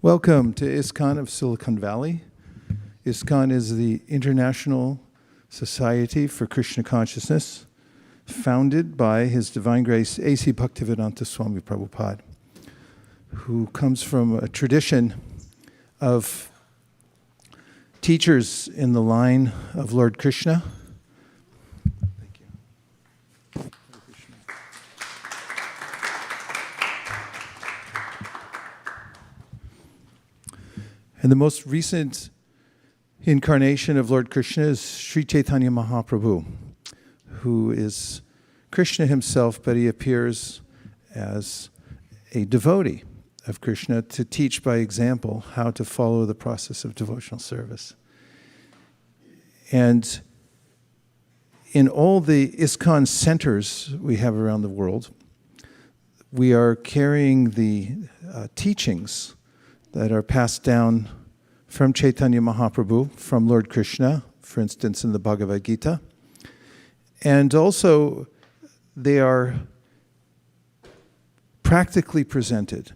Welcome to ISKCON of Silicon Valley. ISKCON is the International Society for Krishna Consciousness, founded by His Divine Grace A.C. Bhaktivedanta Swami Prabhupada, who comes from a tradition of teachers in the line of Lord Krishna. Thank you. Hare Krishna. And the most recent incarnation of Lord Krishna is Sri Caitanya Mahaprabhu, who is Krishna himself, but he appears as a devotee of Krishna to teach by example how to follow the process of devotional service. And in all the ISKCON centers we have around the world, we are carrying the teachings that are passed down from Caitanya Mahaprabhu, from Lord Krishna, for instance, in the Bhagavad-Gita. And also, they are practically presented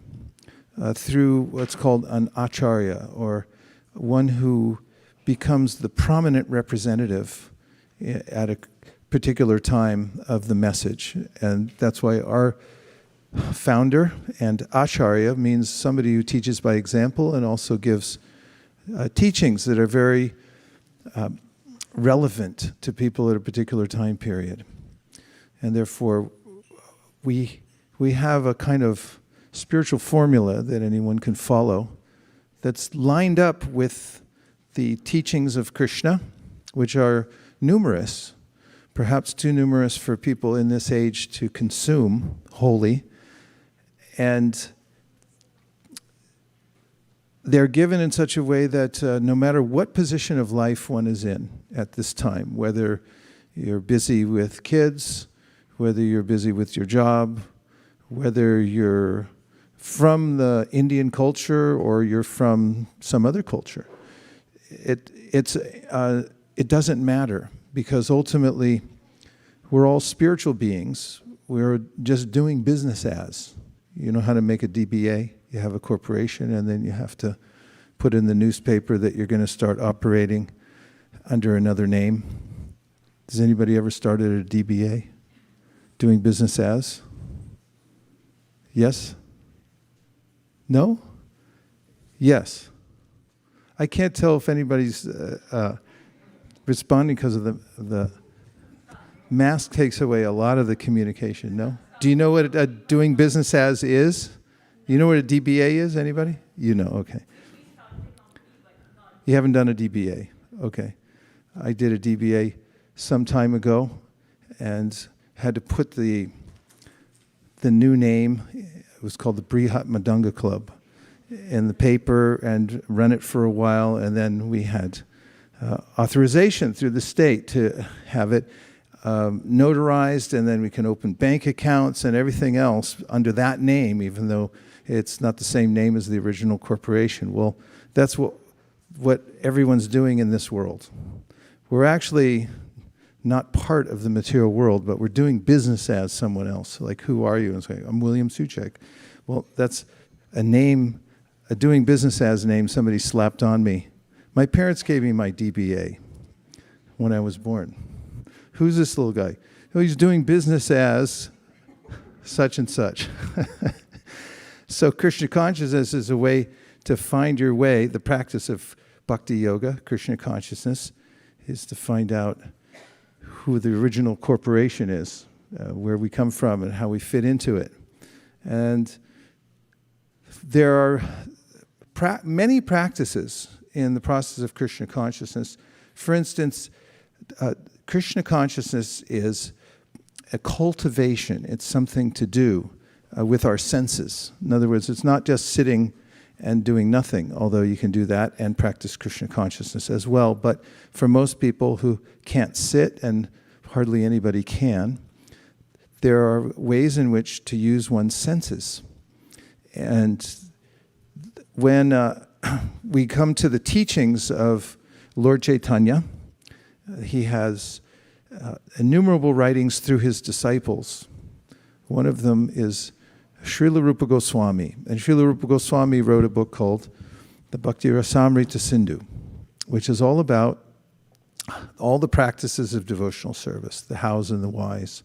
through what's called an acharya, or one who becomes the prominent representative at a particular time of the message. And that's why our founder and acharya means somebody who teaches by example and also gives teachings that are very relevant to people at a particular time period. And therefore, we have a kind of spiritual formula that anyone can follow that's lined up with the teachings of Krishna, which are numerous, perhaps too numerous for people in this age to consume wholly. And they're given in such a way that no matter what position of life one is in at this time, whether you're busy with kids, whether you're busy with your job, whether you're from the Indian culture or you're from some other culture, it doesn't matter, because ultimately we're all spiritual beings. We're just doing business as. You know how to make a DBA? You have a corporation, and then you have to put in the newspaper that you're going to start operating under another name. Has anybody ever started a DBA? Doing business as? Yes? No? Yes. I can't tell if anybody's responding because of the mask takes away a lot of the communication. No? Do you know what doing business as is? You know what a DBA is, anybody? You know, okay. You haven't done a DBA, okay. I did a DBA some time ago and had to put the new name, it was called the Brihat Madanga Club, in the paper and run it for a while, and then we had authorization through the state to have it notarized, and then we can open bank accounts and everything else under that name, even though it's not the same name as the original corporation. Well, that's what everyone's doing in this world. We're actually not part of the material world, but we're doing business as someone else. Like, who are you? And say, I'm William Suchek. Well, that's a name, a doing business as name somebody slapped on me. My parents gave me my DBA when I was born. Who's this little guy? Oh, he's doing business as such and such. So Krishna consciousness is a way to find your way. The practice of bhakti yoga, Krishna consciousness, is to find out who the original corporation is, where we come from and how we fit into it. And there are many practices in the process of Krishna consciousness. For instance, Krishna consciousness is a cultivation. It's something to do with our senses. In other words, it's not just sitting and doing nothing, although you can do that and practice Krishna consciousness as well. But for most people who can't sit, and hardly anybody can, there are ways in which to use one's senses. And when we come to the teachings of Lord Chaitanya, he has innumerable writings through his disciples. One of them is Srila Rupa Goswami. And Srila Rupa Goswami wrote a book called the Bhakti Rasamrita Sindhu, which is all about all the practices of devotional service, the hows and the whys.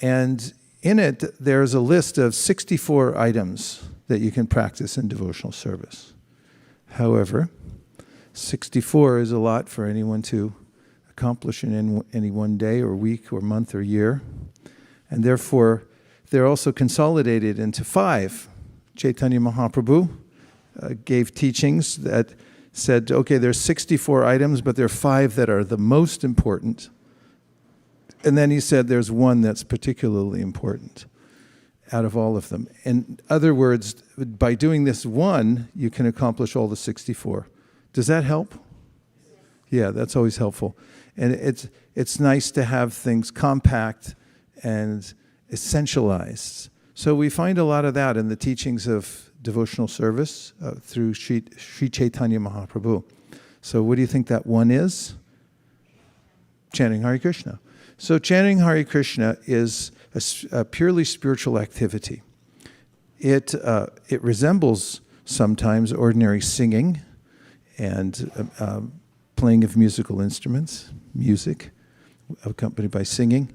And in it, there's a list of 64 items that you can practice in devotional service. However, 64 is a lot for anyone to accomplish in any one day or week or month or year. And therefore, they're also consolidated into 5. Caitanya Mahaprabhu gave teachings that said, okay, there's 64 items, but there are 5 that are the most important. And then he said there's one that's particularly important out of all of them. In other words, by doing this one, you can accomplish all the 64. Does that help? Yeah, that's always helpful. And it's nice to have things compact and essentialized. So we find a lot of that in the teachings of devotional service through Sri Caitanya Mahaprabhu. So what do you think that one is? Chanting Hare Krishna. So chanting Hare Krishna is a purely spiritual activity. It resembles sometimes ordinary singing and playing of musical instruments, music accompanied by singing,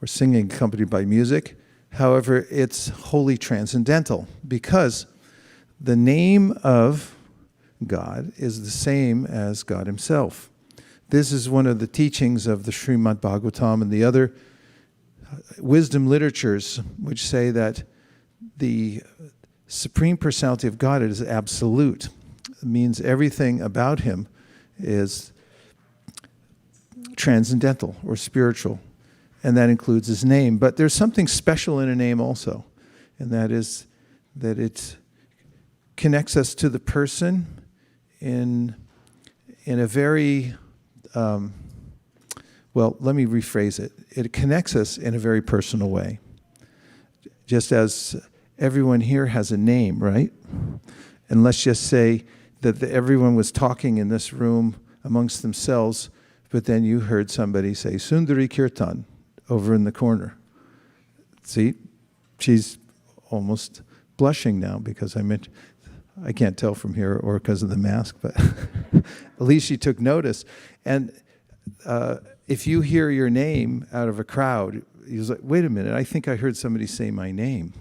or singing accompanied by music. However, it's wholly transcendental because the name of God is the same as God himself. This is one of the teachings of the Srimad Bhagavatam and the other wisdom literatures, which say that the Supreme Personality of God is absolute. It means everything about him is transcendental or spiritual, and that includes his name. But there's something special in a name also, and that is that it connects us to the person in a very well, let me rephrase it. It connects us in a very personal way. Just as everyone here has a name, right? And let's just say that everyone was talking in this room amongst themselves, but then you heard somebody say, Sundari Kirtan, over in the corner. See, she's almost blushing now because I can't tell from here or because of the mask, but at least she took notice. And if you hear your name out of a crowd, you're like, wait a minute, I think I heard somebody say my name.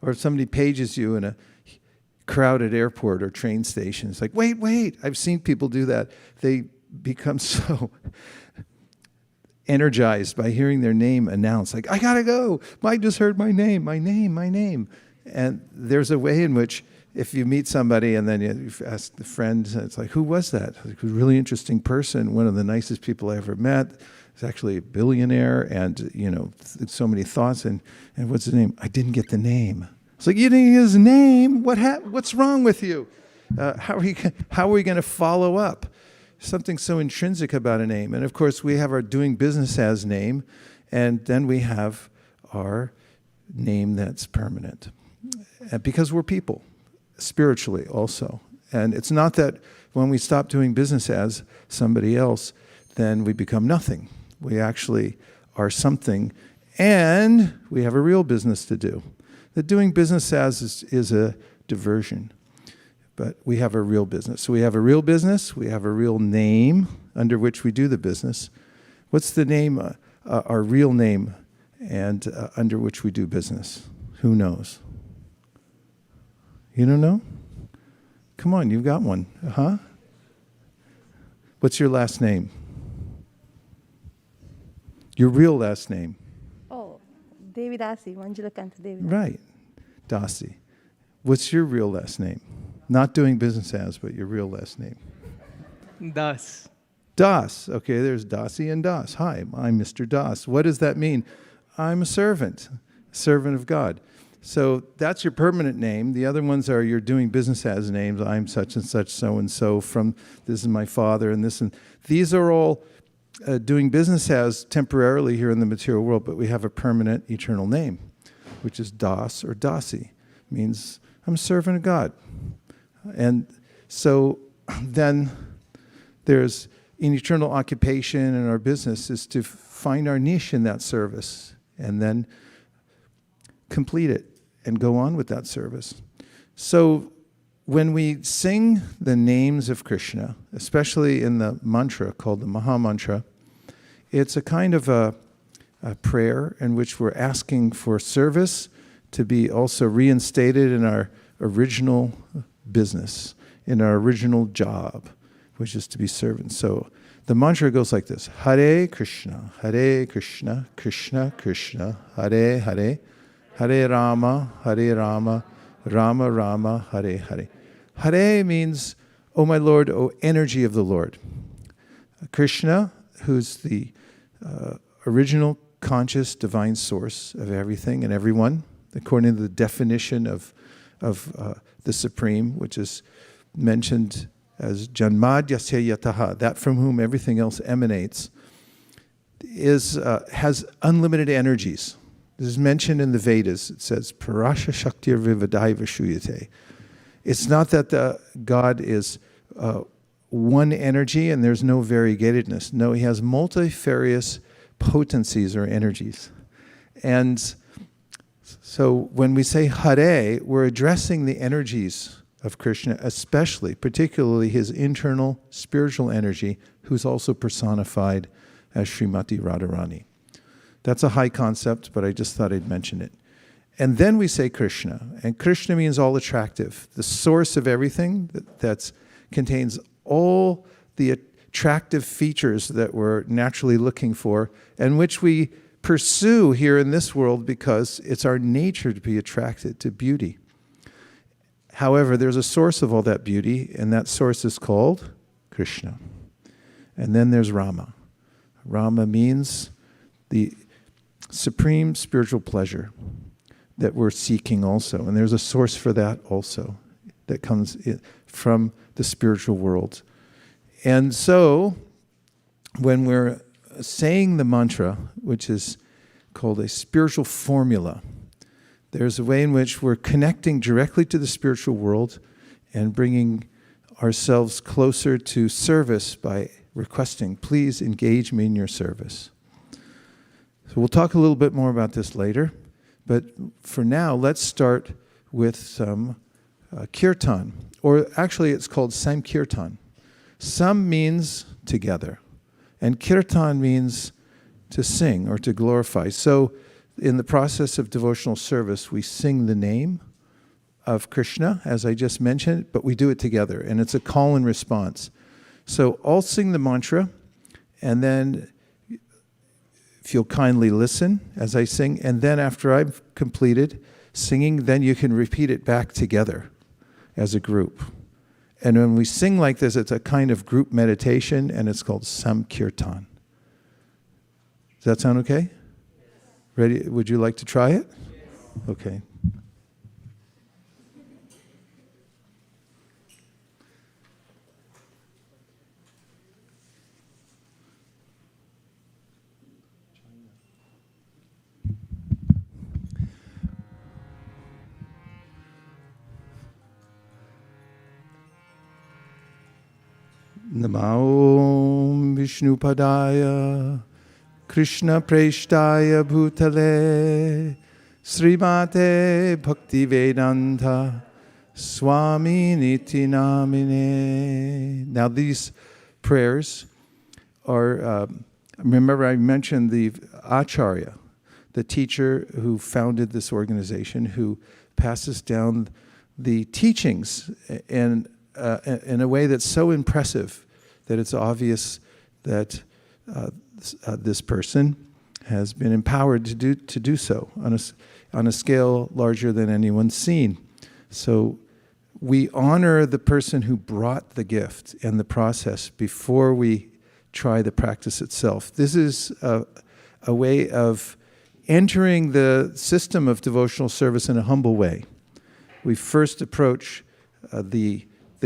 Or if somebody pages you in a crowded airport or train station, it's like, wait, I've seen people do that. They become so energized by hearing their name announced, like, I gotta go, I just heard my name. And there's a way in which if you meet somebody and then you ask the friend, it's like, who was that? Like, a really interesting person, one of the nicest people I ever met. He's actually a billionaire and, so many thoughts. And what's his name? I didn't get the name. It's like, you didn't get his name? What's wrong with you? How are we going to follow up? Something so intrinsic about a name. And of course, we have our doing business as name, and then we have our name that's permanent. Because we're people, spiritually also. And it's not that when we stop doing business as somebody else, then we become nothing. We actually are something, and we have a real business to do. The doing business as is a diversion. But we have a real business. So we have a real business, we have a real name under which we do the business. What's the name, our real name, and under which we do business? Who knows? You don't know? Come on, you've got one. Huh? What's your last name? Your real last name? Oh, Devi Dasi, Manjula Kanta Devi. Right, Dasi. What's your real last name? Not doing business as, but your real last name. Das. Das. Okay, there's Dasi and Das. Hi, I'm Mr. Das. What does that mean? I'm a servant of God. So that's your permanent name. The other ones are your doing business as names. I'm such and such, so-and-so from, this is my father, and this. And these are all doing business as temporarily here in the material world, but we have a permanent eternal name, which is Das or Dasi. Means I'm a servant of God. And so then there's an eternal occupation in our business is to find our niche in that service and then complete it and go on with that service. So when we sing the names of Krishna, especially in the mantra called the Maha Mantra, it's a kind of a prayer in which we're asking for service to be also reinstated in our original business, in our original job, which is to be servants. So the mantra goes like this: Hare Krishna, Krishna Krishna, Hare Hare, Hare Rama, Rama Rama, Hare Hare. Hare means, "O my Lord, O energy of the Lord." Krishna, who's the original conscious divine source of everything and everyone, according to the definition of the Supreme, which is mentioned as Janmadyasya Yataha, that from whom everything else emanates, has unlimited energies. This is mentioned in the Vedas. It says, Parasha Shaktir Vivadaiva Shuyate. It's not that God is one energy and there's no variegatedness. No, he has multifarious potencies or energies. And so when we say Hare, we're addressing the energies of Krishna, especially, particularly his internal spiritual energy, who's also personified as Srimati Radharani. That's a high concept, but I just thought I'd mention it. And then we say Krishna, and Krishna means all attractive, the source of everything that contains all the attractive features that we're naturally looking for, and which we pursue here in this world because it's our nature to be attracted to beauty. However, there's a source of all that beauty, and that source is called Krishna. And then there's Rama. Rama means the supreme spiritual pleasure that we're seeking also. And there's a source for that also that comes from the spiritual world. And so, when we're saying the mantra, which is called a spiritual formula, there's a way in which we're connecting directly to the spiritual world and bringing ourselves closer to service by requesting, please engage me in your service. So we'll talk a little bit more about this later, but for now, let's start with some Kirtan, or actually it's called Sankirtan. Sam means together, and Kirtan means to sing or to glorify. So in the process of devotional service, we sing the name of Krishna, as I just mentioned, but we do it together, and it's a call and response. So I'll sing the mantra, and then if you'll kindly listen as I sing, and then after I've completed singing, then you can repeat it back together as a group. And when we sing like this, it's a kind of group meditation, and it's called Samkirtan. Does that sound okay? Ready? Would you like to try it? Okay. Namo Vishnupadaya Krishna Preshtaya Bhutale Srimate Bhaktivedanta Swami Niti Namine. Now these prayers are, remember I mentioned the Acharya, the teacher who founded this organization, who passes down the teachings in a way that's so impressive that it's obvious that this person has been empowered to do so on a scale larger than anyone's seen. So we honor the person who brought the gift and the process before we try the practice itself. This is a way of entering the system of devotional service in a humble way. We first approach the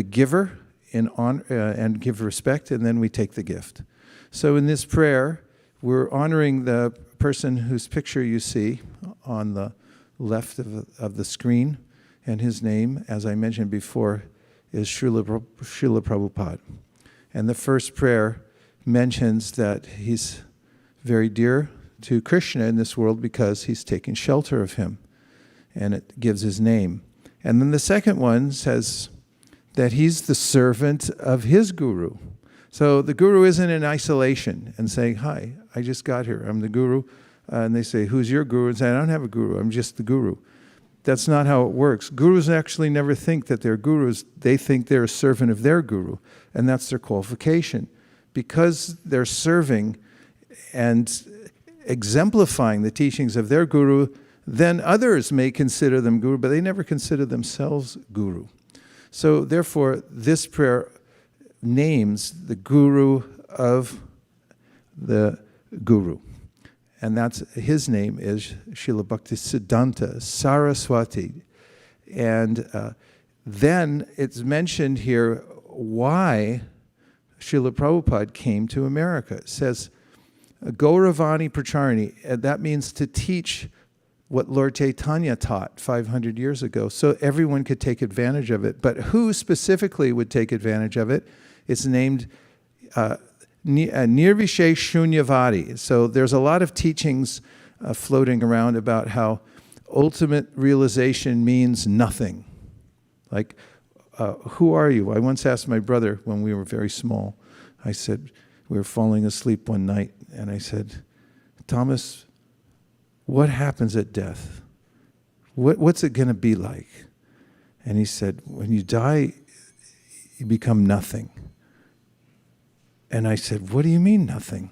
giver in honor, and give respect, and then we take the gift. So in this prayer, we're honoring the person whose picture you see on the left of the screen, and his name, as I mentioned before, is Srila Prabhupada. And the first prayer mentions that he's very dear to Krishna in this world because he's taken shelter of him. and it gives his name. And then the second one says that he's the servant of his guru. So the guru isn't in isolation and saying, hi, I just got here, I'm the guru. And they say, who's your guru? And say, I don't have a guru, I'm just the guru. That's not how it works. Gurus actually never think that they're gurus. They think they're a servant of their guru, and that's their qualification. Because they're serving and exemplifying the teachings of their guru, then others may consider them guru, but they never consider themselves guru. So therefore, this prayer names the guru of the guru. And that's his name is Srila Bhaktisiddhanta Saraswati. And then it's mentioned here why Srila Prabhupada came to America. It says, Gauravani Pracharani, and that means to teach what Lord Chaitanya taught 500 years ago, so everyone could take advantage of it. But who specifically would take advantage of it? It's named Nirvishesh Shunyavadi. So there's a lot of teachings floating around about how ultimate realization means nothing. Like, who are you? I once asked my brother when we were very small, I said, we were falling asleep one night, and I said, Thomas, what happens at death? What's it going to be like? And he said, when you die, you become nothing. And I said, what do you mean nothing?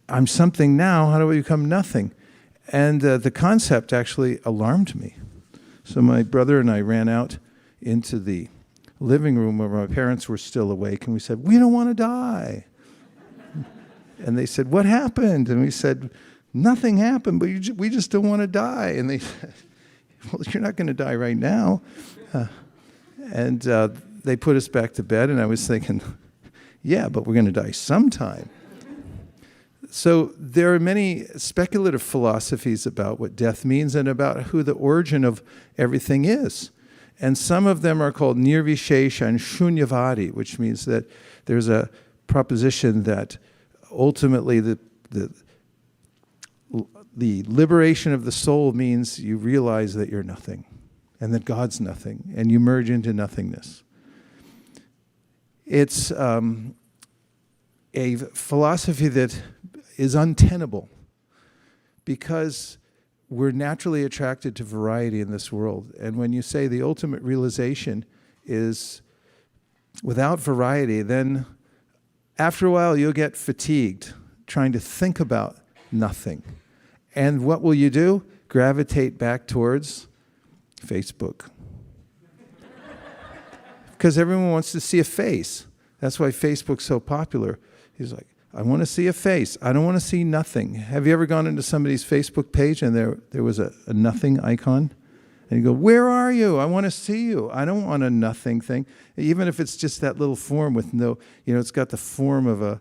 I'm something now, how do I become nothing? And the concept actually alarmed me. So my brother and I ran out into the living room where my parents were still awake, and we said, we don't want to die. And they said, what happened? And we said, nothing happened, but we just don't want to die. And they said, well, you're not going to die right now. And they put us back to bed, and I was thinking, yeah, but we're going to die sometime. So there are many speculative philosophies about what death means and about who the origin of everything is. And some of them are called Nirvishesha and Shunyavadi, which means that there's a proposition that ultimately the liberation of the soul means you realize that you're nothing and that God's nothing, and you merge into nothingness. It's a philosophy that is untenable because we're naturally attracted to variety in this world. And when you say the ultimate realization is without variety, then after a while you'll get fatigued trying to think about nothing. And what will you do? Gravitate back towards Facebook. Because everyone wants to see a face. That's why Facebook's so popular. He's like, I want to see a face. I don't want to see nothing. Have you ever gone into somebody's Facebook page and there was a nothing icon? And you go, where are you? I want to see you. I don't want a nothing thing. Even if it's just that little form with no, it's got the form of a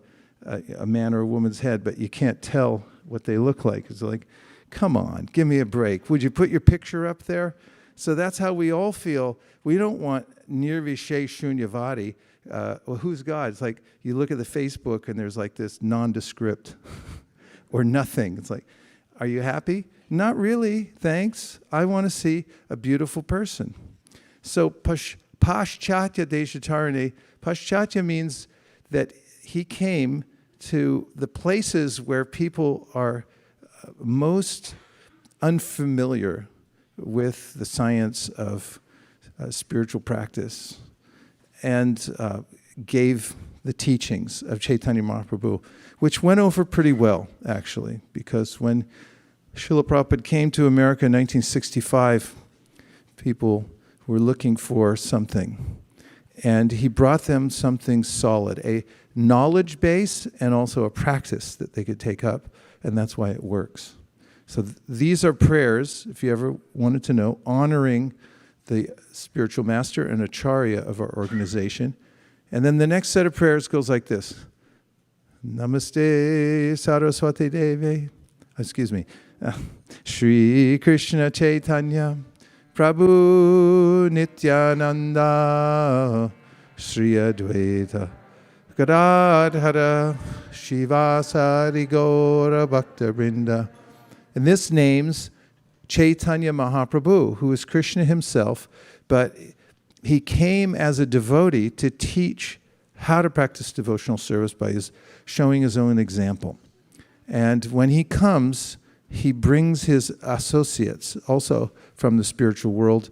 man or a woman's head, but you can't tell what they look like. It's like, come on, give me a break. Would you put your picture up there? So that's how we all feel. We don't want Nirvishesh Shunyavadi. Well, who's God? It's like you look at the Facebook and there's like this nondescript or nothing. It's like, are you happy? Not really, thanks. I want to see a beautiful person. So Paschatya Deshatarane, Paschatya means that he came to the places where people are most unfamiliar with the science of spiritual practice, and gave the teachings of Caitanya Mahaprabhu, which went over pretty well, actually, because when Srila Prabhupada came to America in 1965, people were looking for something, and he brought them something solid, a knowledge base and also a practice that they could take up, and that's why it works. So these are prayers, if you ever wanted to know, honoring the spiritual master and acharya of our organization. And then the next set of prayers goes like this. Namaste Saraswati Devi. Shri Krishna Chaitanya Prabhu Nityananda Shri Advaita Gadadhara Shivasari Gaura Bhakta Vrinda. And this names Caitanya Mahaprabhu, who is Krishna himself, but he came as a devotee to teach how to practice devotional service by showing his own example. And when he comes, he brings his associates also from the spiritual world,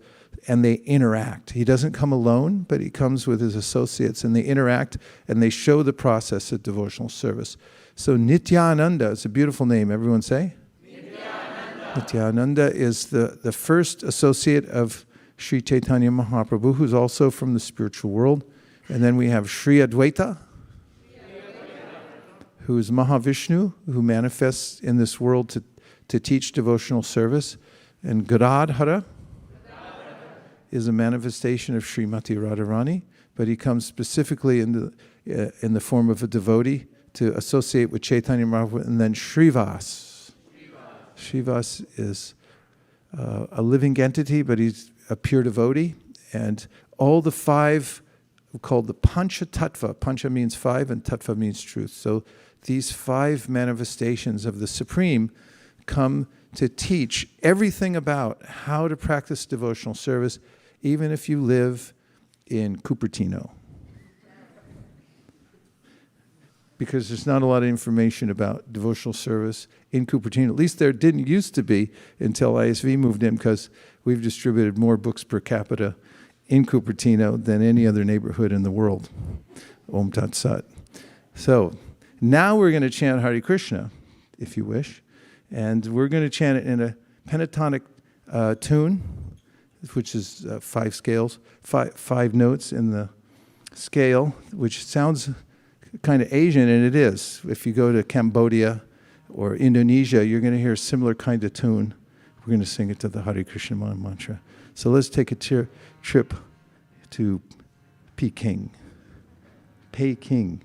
and they interact. He doesn't come alone, but he comes with his associates, and they interact, and they show the process of devotional service. So Nityananda is a beautiful name. Everyone say? Nityananda. Nityananda is the first associate of Sri Caitanya Mahaprabhu, who's also from the spiritual world. And then we have Sri Advaita, who is Mahavishnu, who manifests in this world to teach devotional service. And Gadadhara is a manifestation of Srimati Radharani, but he comes specifically in the form of a devotee to associate with Caitanya Mahaprabhu. And then Srivas. Srivas is a living entity, but he's a pure devotee. And all the five called the Pancha Tattva. Pancha means five and Tattva means truth. So these five manifestations of the Supreme come to teach everything about how to practice devotional service, even if you live in Cupertino. Because there's not a lot of information about devotional service in Cupertino. At least there didn't used to be until ISV moved in, because we've distributed more books per capita in Cupertino than any other neighborhood in the world. Om Tat Sat. So now we're going to chant Hare Krishna, if you wish. And we're going to chant it in a pentatonic tune, which is five scales, five notes in the scale, which sounds kind of Asian, and it is. If you go to Cambodia or Indonesia, you're going to hear a similar kind of tune. We're going to sing it to the Hare Krishna Maha Mantra. So let's take a trip to Peking. Peking.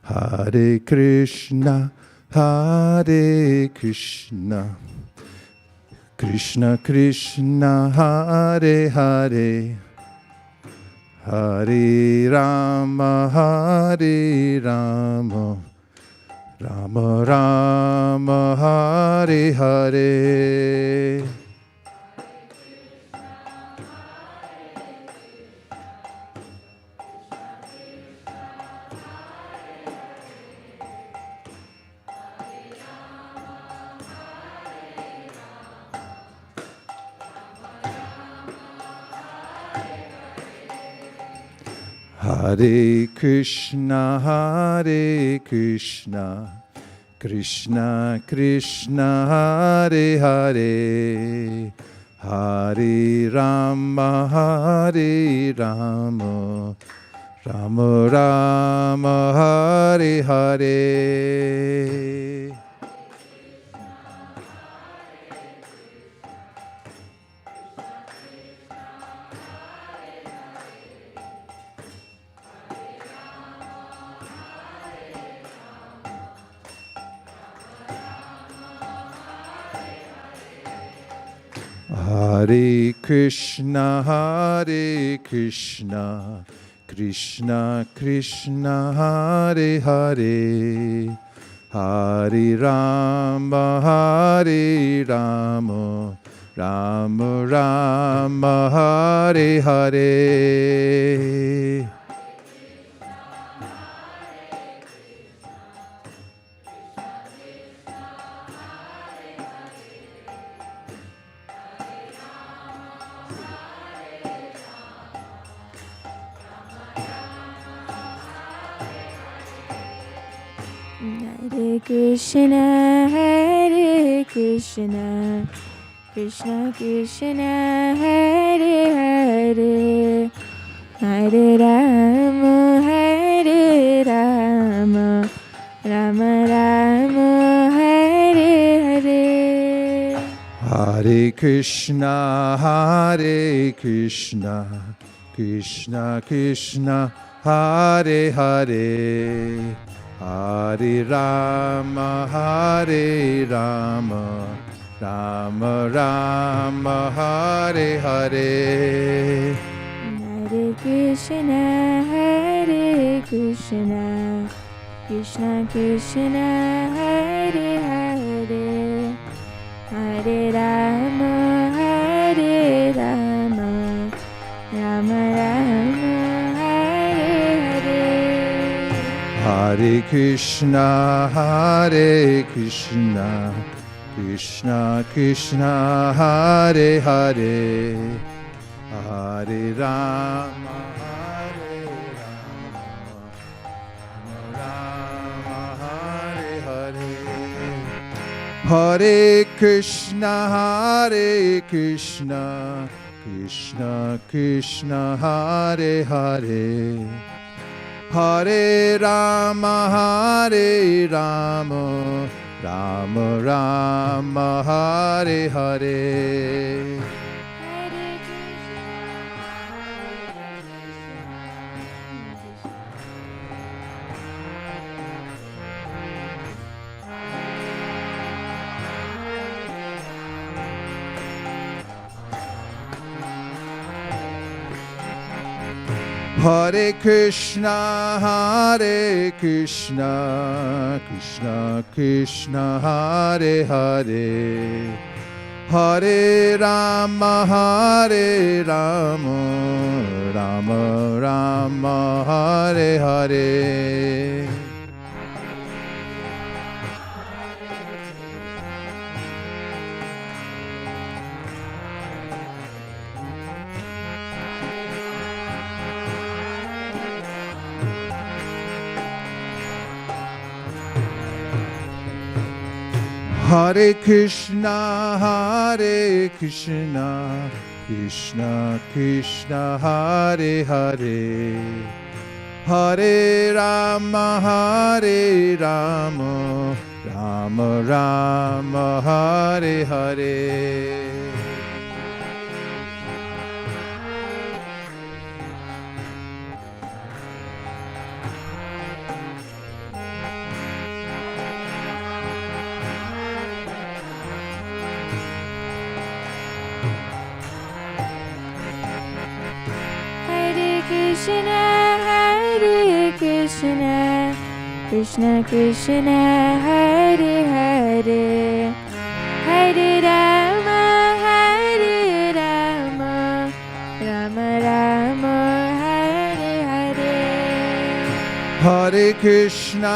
Hare Krishna, Hare Krishna, Krishna Krishna, Hare Hare, Hare Rama, Hare Rama, Rama Rama, Hare Hare. Hare Krishna, Hare Krishna, Krishna Krishna, Hare Hare, Hare Rama, Hare Rama, Rama Rama, Hare Hare. Hare Krishna, Hare Krishna, Krishna Krishna, Hare Hare, Hare Rama, Hare Rama, Rama Rama, Hare Hare. Hare Krishna, Hare Krishna, Krishna Krishna, Hare Hare, Hare Rama, Hare Rama, Rama Rama, Hare Hare. Hare Krishna, Hare Krishna, Krishna Krishna, Hare Hare, Hare Rama, Hare Rama, Rama Rama, Hare Hare. Hare Krishna, Hare Krishna, Krishna Krishna, Hare Hare, Hare Rama, Hare Rama, Rama Rama, Hare Hare. Hare Krishna, Krishna Krishna, Hare Hare, Hare Rama, Rama Hare Hare. Hare Krishna, Krishna Krishna, Hare Hare, Hare Rama, Rama Rama, Hare Hare. Hare Krishna, Krishna Krishna, Hare Hare, Hare Rama, Rama Rama, Hare Hare. Hare Krishna, Krishna Krishna, Hare Hare, Hare Rama, Rama Rama, Hare Hare. Krishna, Hare Krishna, Krishna Krishna, Hare Hare, Hare Rama, Rama Rama, Hare Hare. Hare Krishna,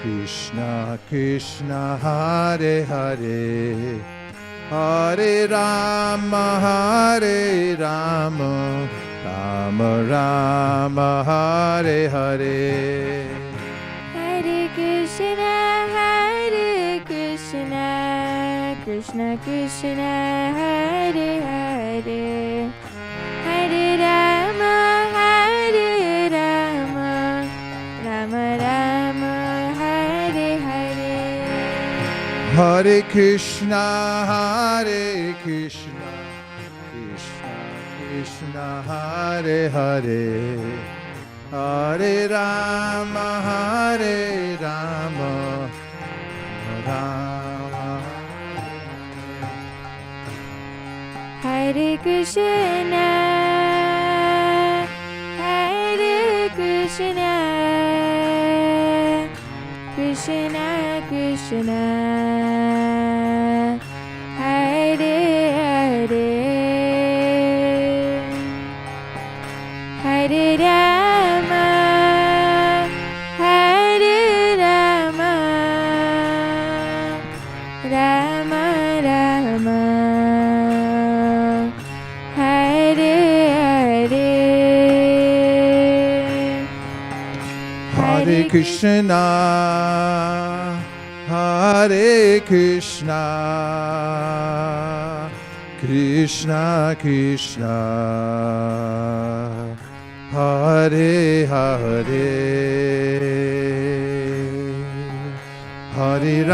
Krishna Krishna, Hare Hare, Hare Rama, Rama Rama, Hare Hare. Hare Krishna, Krishna Krishna, Hare Hare, Hare Rama, Rama Rama, Hare Hare. Hare Krishna, Krishna Krishna, Hare Hare, Hare Rama, Rama Hare Krishna, Krishna Krishna, Hare Hare, Hare Rama, Rama Rama, Hare Hare. Hare Krishna, Krishna Krishna, Hare Hare, Hare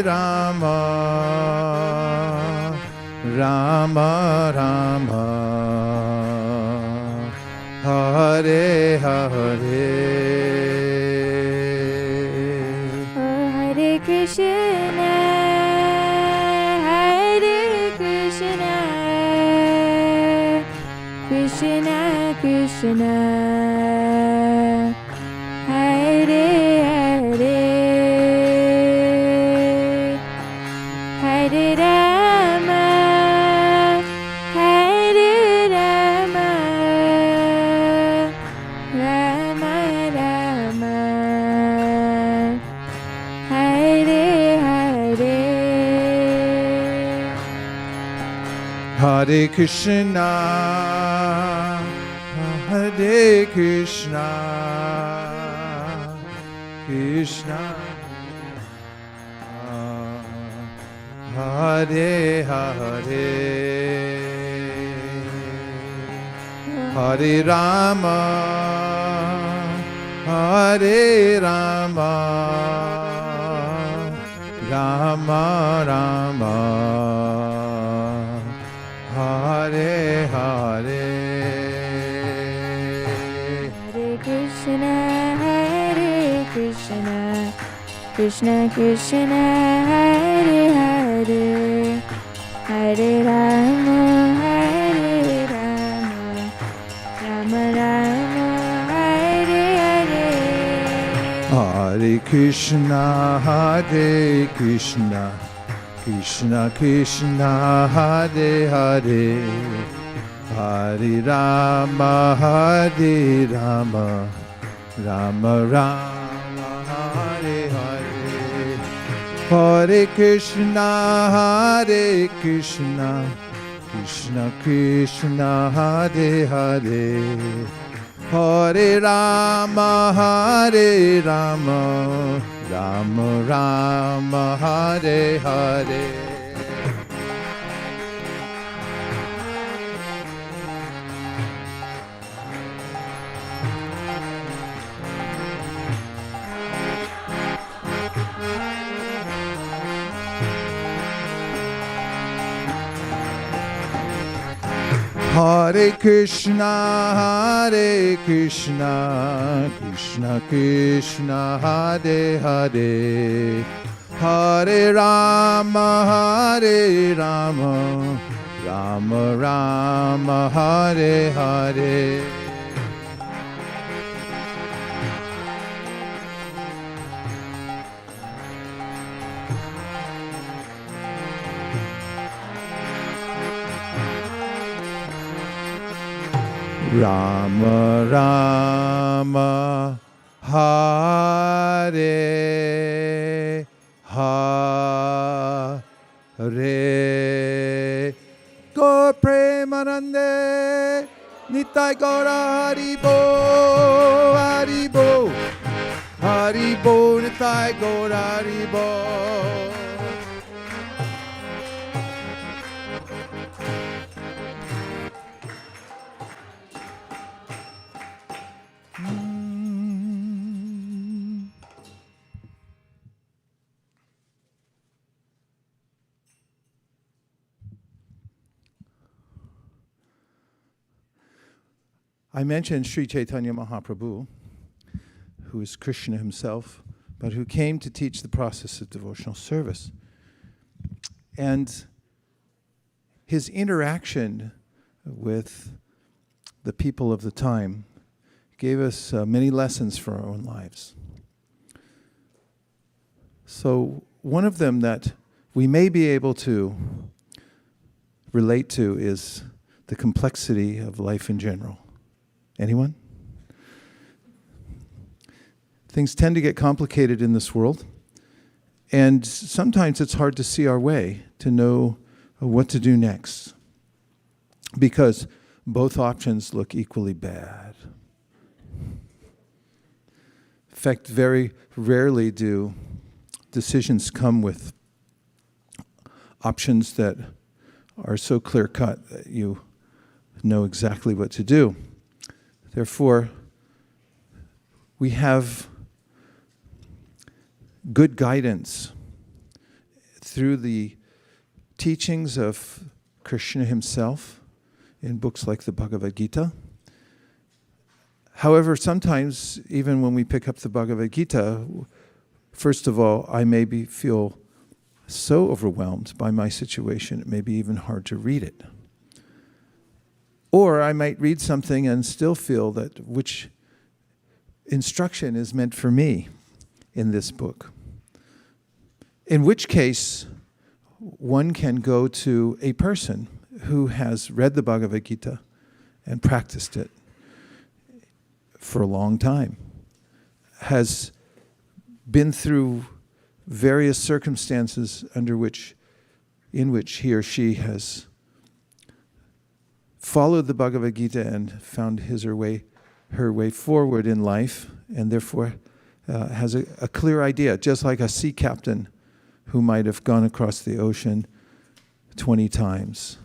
Rama, Rama Rama, Hare Hare. Hare Krishna, Krishna Krishna, Hare Hare Krishna, Hare Krishna, Krishna, Hare Hare, Hare Rama, Hare Rama, Rama Rama, Hare Hare. Hare Krishna, Krishna Krishna, Hare Hare, Hare Rama, Rama Rama, Hare Hare. Hare Krishna, Hare Krishna, Krishna Krishna, Hare Hare, Hare Rama, Hare Rama, Rama Rama, Hare Hare. Hare Krishna, Hare Krishna, Krishna Krishna, Hare Hare, Hare Rama, Hare Rama, Rama Rama, Hare Hare. Hare Krishna, Hare Krishna, Krishna Krishna, Hare Hare, Hare Rama, Hare Rama, Rama Rama, Hare Hare. Rama Rama, Hare Hare, Gaur Premanande, Nitai Gaura Haribo, Haribo, Haribo, Nitai Gaura Haribo. I mentioned Sri Caitanya Mahaprabhu, who is Krishna himself, but who came to teach the process of devotional service. And his interaction with the people of the time gave us many lessons for our own lives. So one of them that we may be able to relate to is the complexity of life in general. Anyone? Things tend to get complicated in this world, and sometimes it's hard to see our way, to know what to do next, because both options look equally bad. In fact, very rarely do decisions come with options that are so clear-cut that you know exactly what to do. Therefore, we have good guidance through the teachings of Krishna himself in books like the Bhagavad-Gita. However, sometimes, even when we pick up the Bhagavad-Gita, first of all, I maybe feel so overwhelmed by my situation, it may be even hard to read it. Or I might read something and still feel that which instruction is meant for me in this book. In which case, one can go to a person who has read the Bhagavad Gita and practiced it for a long time, has been through various circumstances in which he or she has followed the Bhagavad-Gita and found her way forward in life, and therefore has a clear idea, just like a sea captain who might have gone across the ocean 20 times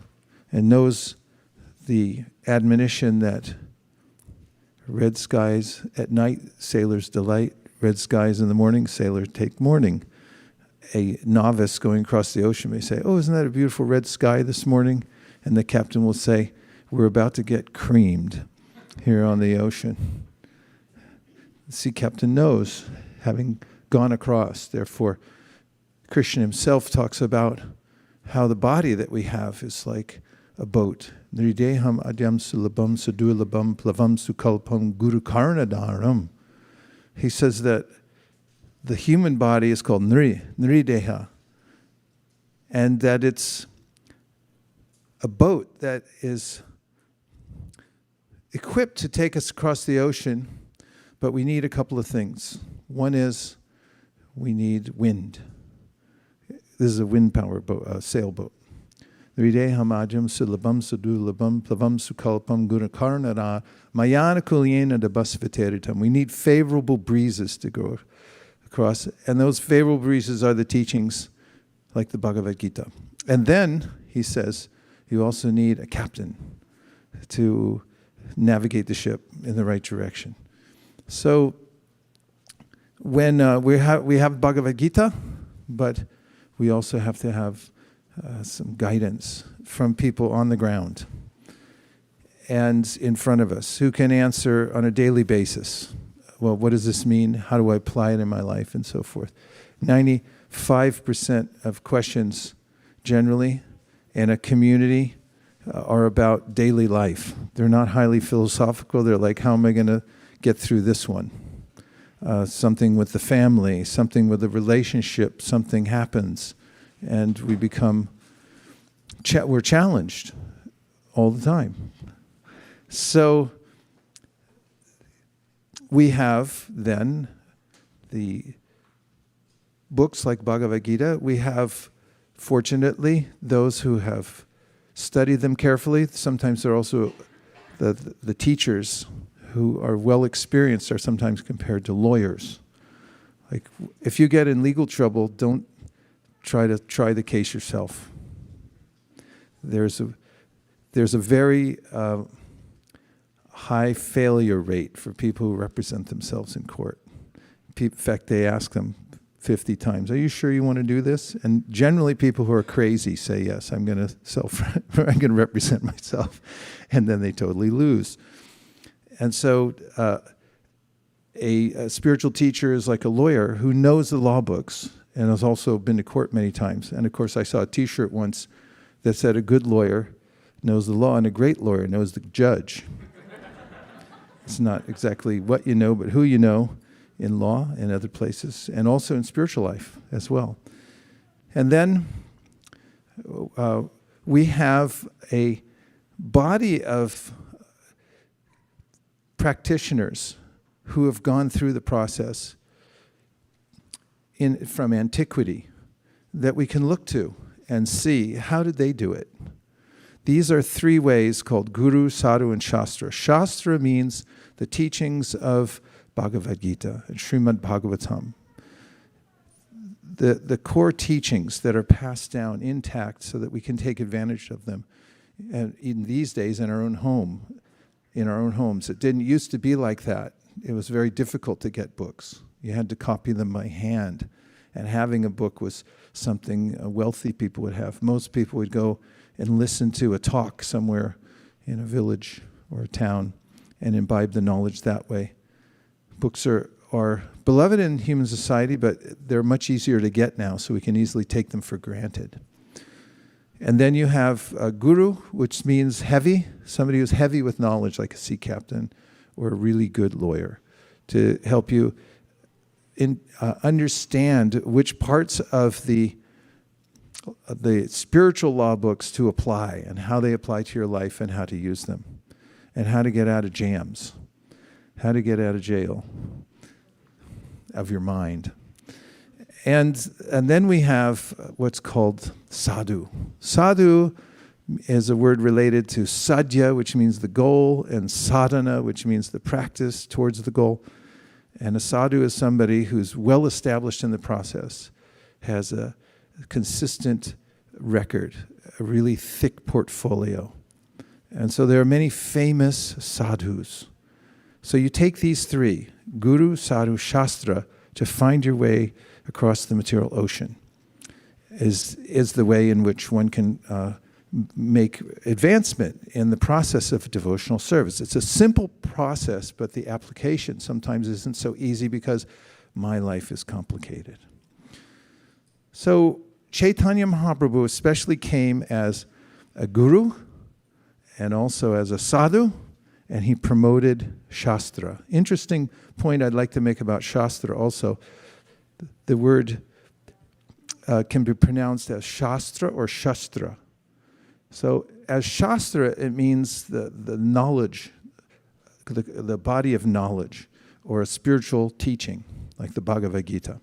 and knows the admonition that red skies at night, sailors delight. Red skies in the morning, sailors take mourning. A novice going across the ocean may say, "Oh, isn't that a beautiful red sky this morning?" And the captain will say, "We're about to get creamed here on the ocean." The sea captain knows, having gone across. Therefore, Krishna himself talks about how the body that we have is like a boat. Nrideham adyam sulabam sadulabam plavam sukalpam guru karanadaram. He says that the human body is called nrideha, and that it's a boat that is equipped to take us across the ocean, but we need a couple of things. One is we need wind. This is a wind power boat, sailboat. Nrideham adyam sulabam sadulabam plavam sukalpam guru karanadaram mayana kulyena dabasvataritam. We need favorable breezes to go across, and those favorable breezes are the teachings like the Bhagavad-Gita. And then, he says, you also need a captain to navigate the ship in the right direction. So, when we have Bhagavad-Gita, but we also have to have some guidance from people on the ground and in front of us who can answer on a daily basis. Well, what does this mean? How do I apply it in my life? And so forth. 95% of questions generally in a community are about daily life. They're not highly philosophical. They're like, how am I going to get through this one? Something with the family, something with the relationship, something happens, and we become, we're challenged all the time. So we have then the books like Bhagavad-Gita. We have, fortunately, those who have studied them carefully. Sometimes they're also the teachers who are well experienced are sometimes compared to lawyers. Like, if you get in legal trouble, don't try the case yourself. There's a very high failure rate for people who represent themselves in court. In fact, they ask them 50 times, "Are you sure you want to do this?" And generally, people who are crazy say, "Yes, I'm going to represent myself," and then they totally lose. And so, a spiritual teacher is like a lawyer who knows the law books and has also been to court many times. And of course, I saw a T-shirt once that said, "A good lawyer knows the law, and a great lawyer knows the judge." It's not exactly what you know, but who you know in law and other places, and also in spiritual life as well. And then we have a body of practitioners who have gone through the process from antiquity that we can look to and see how did they do it. These are three ways called Guru, Sadhu, and Shastra. Shastra means the teachings of Bhagavad-Gita and Srimad Bhagavatam. The core teachings that are passed down intact so that we can take advantage of them. And in these days, in our own homes. It didn't used to be like that. It was very difficult to get books. You had to copy them by hand. And having a book was something wealthy people would have. Most people would go and listen to a talk somewhere in a village or a town and imbibe the knowledge that way. Books are beloved in human society, but they're much easier to get now, so we can easily take them for granted. And then you have a guru, which means heavy, somebody who's heavy with knowledge, like a sea captain or a really good lawyer, to help you understand which parts of the spiritual law books to apply and how they apply to your life and how to use them and how to get out of jams, how to get out of jail of your mind. And then we have what's called Sadhu. Sadhu is a word related to sadhya, which means the goal, and sadhana, which means the practice towards the goal. And a sadhu is somebody who's well established in the process, has a consistent record, a really thick portfolio. And so there are many famous sadhus. So you take these three, Guru, Sadhu, Shastra, to find your way across the material ocean, is the way in which one can make advancement in the process of devotional service. It's a simple process, but the application sometimes isn't so easy because my life is complicated. So Caitanya Mahaprabhu especially came as a guru and also as a sadhu, and he promoted Shastra. Interesting point I'd like to make about Shastra also. The word can be pronounced as Shastra or Shastra. So as Shastra, it means the knowledge, the body of knowledge, or a spiritual teaching, like the Bhagavad-Gita.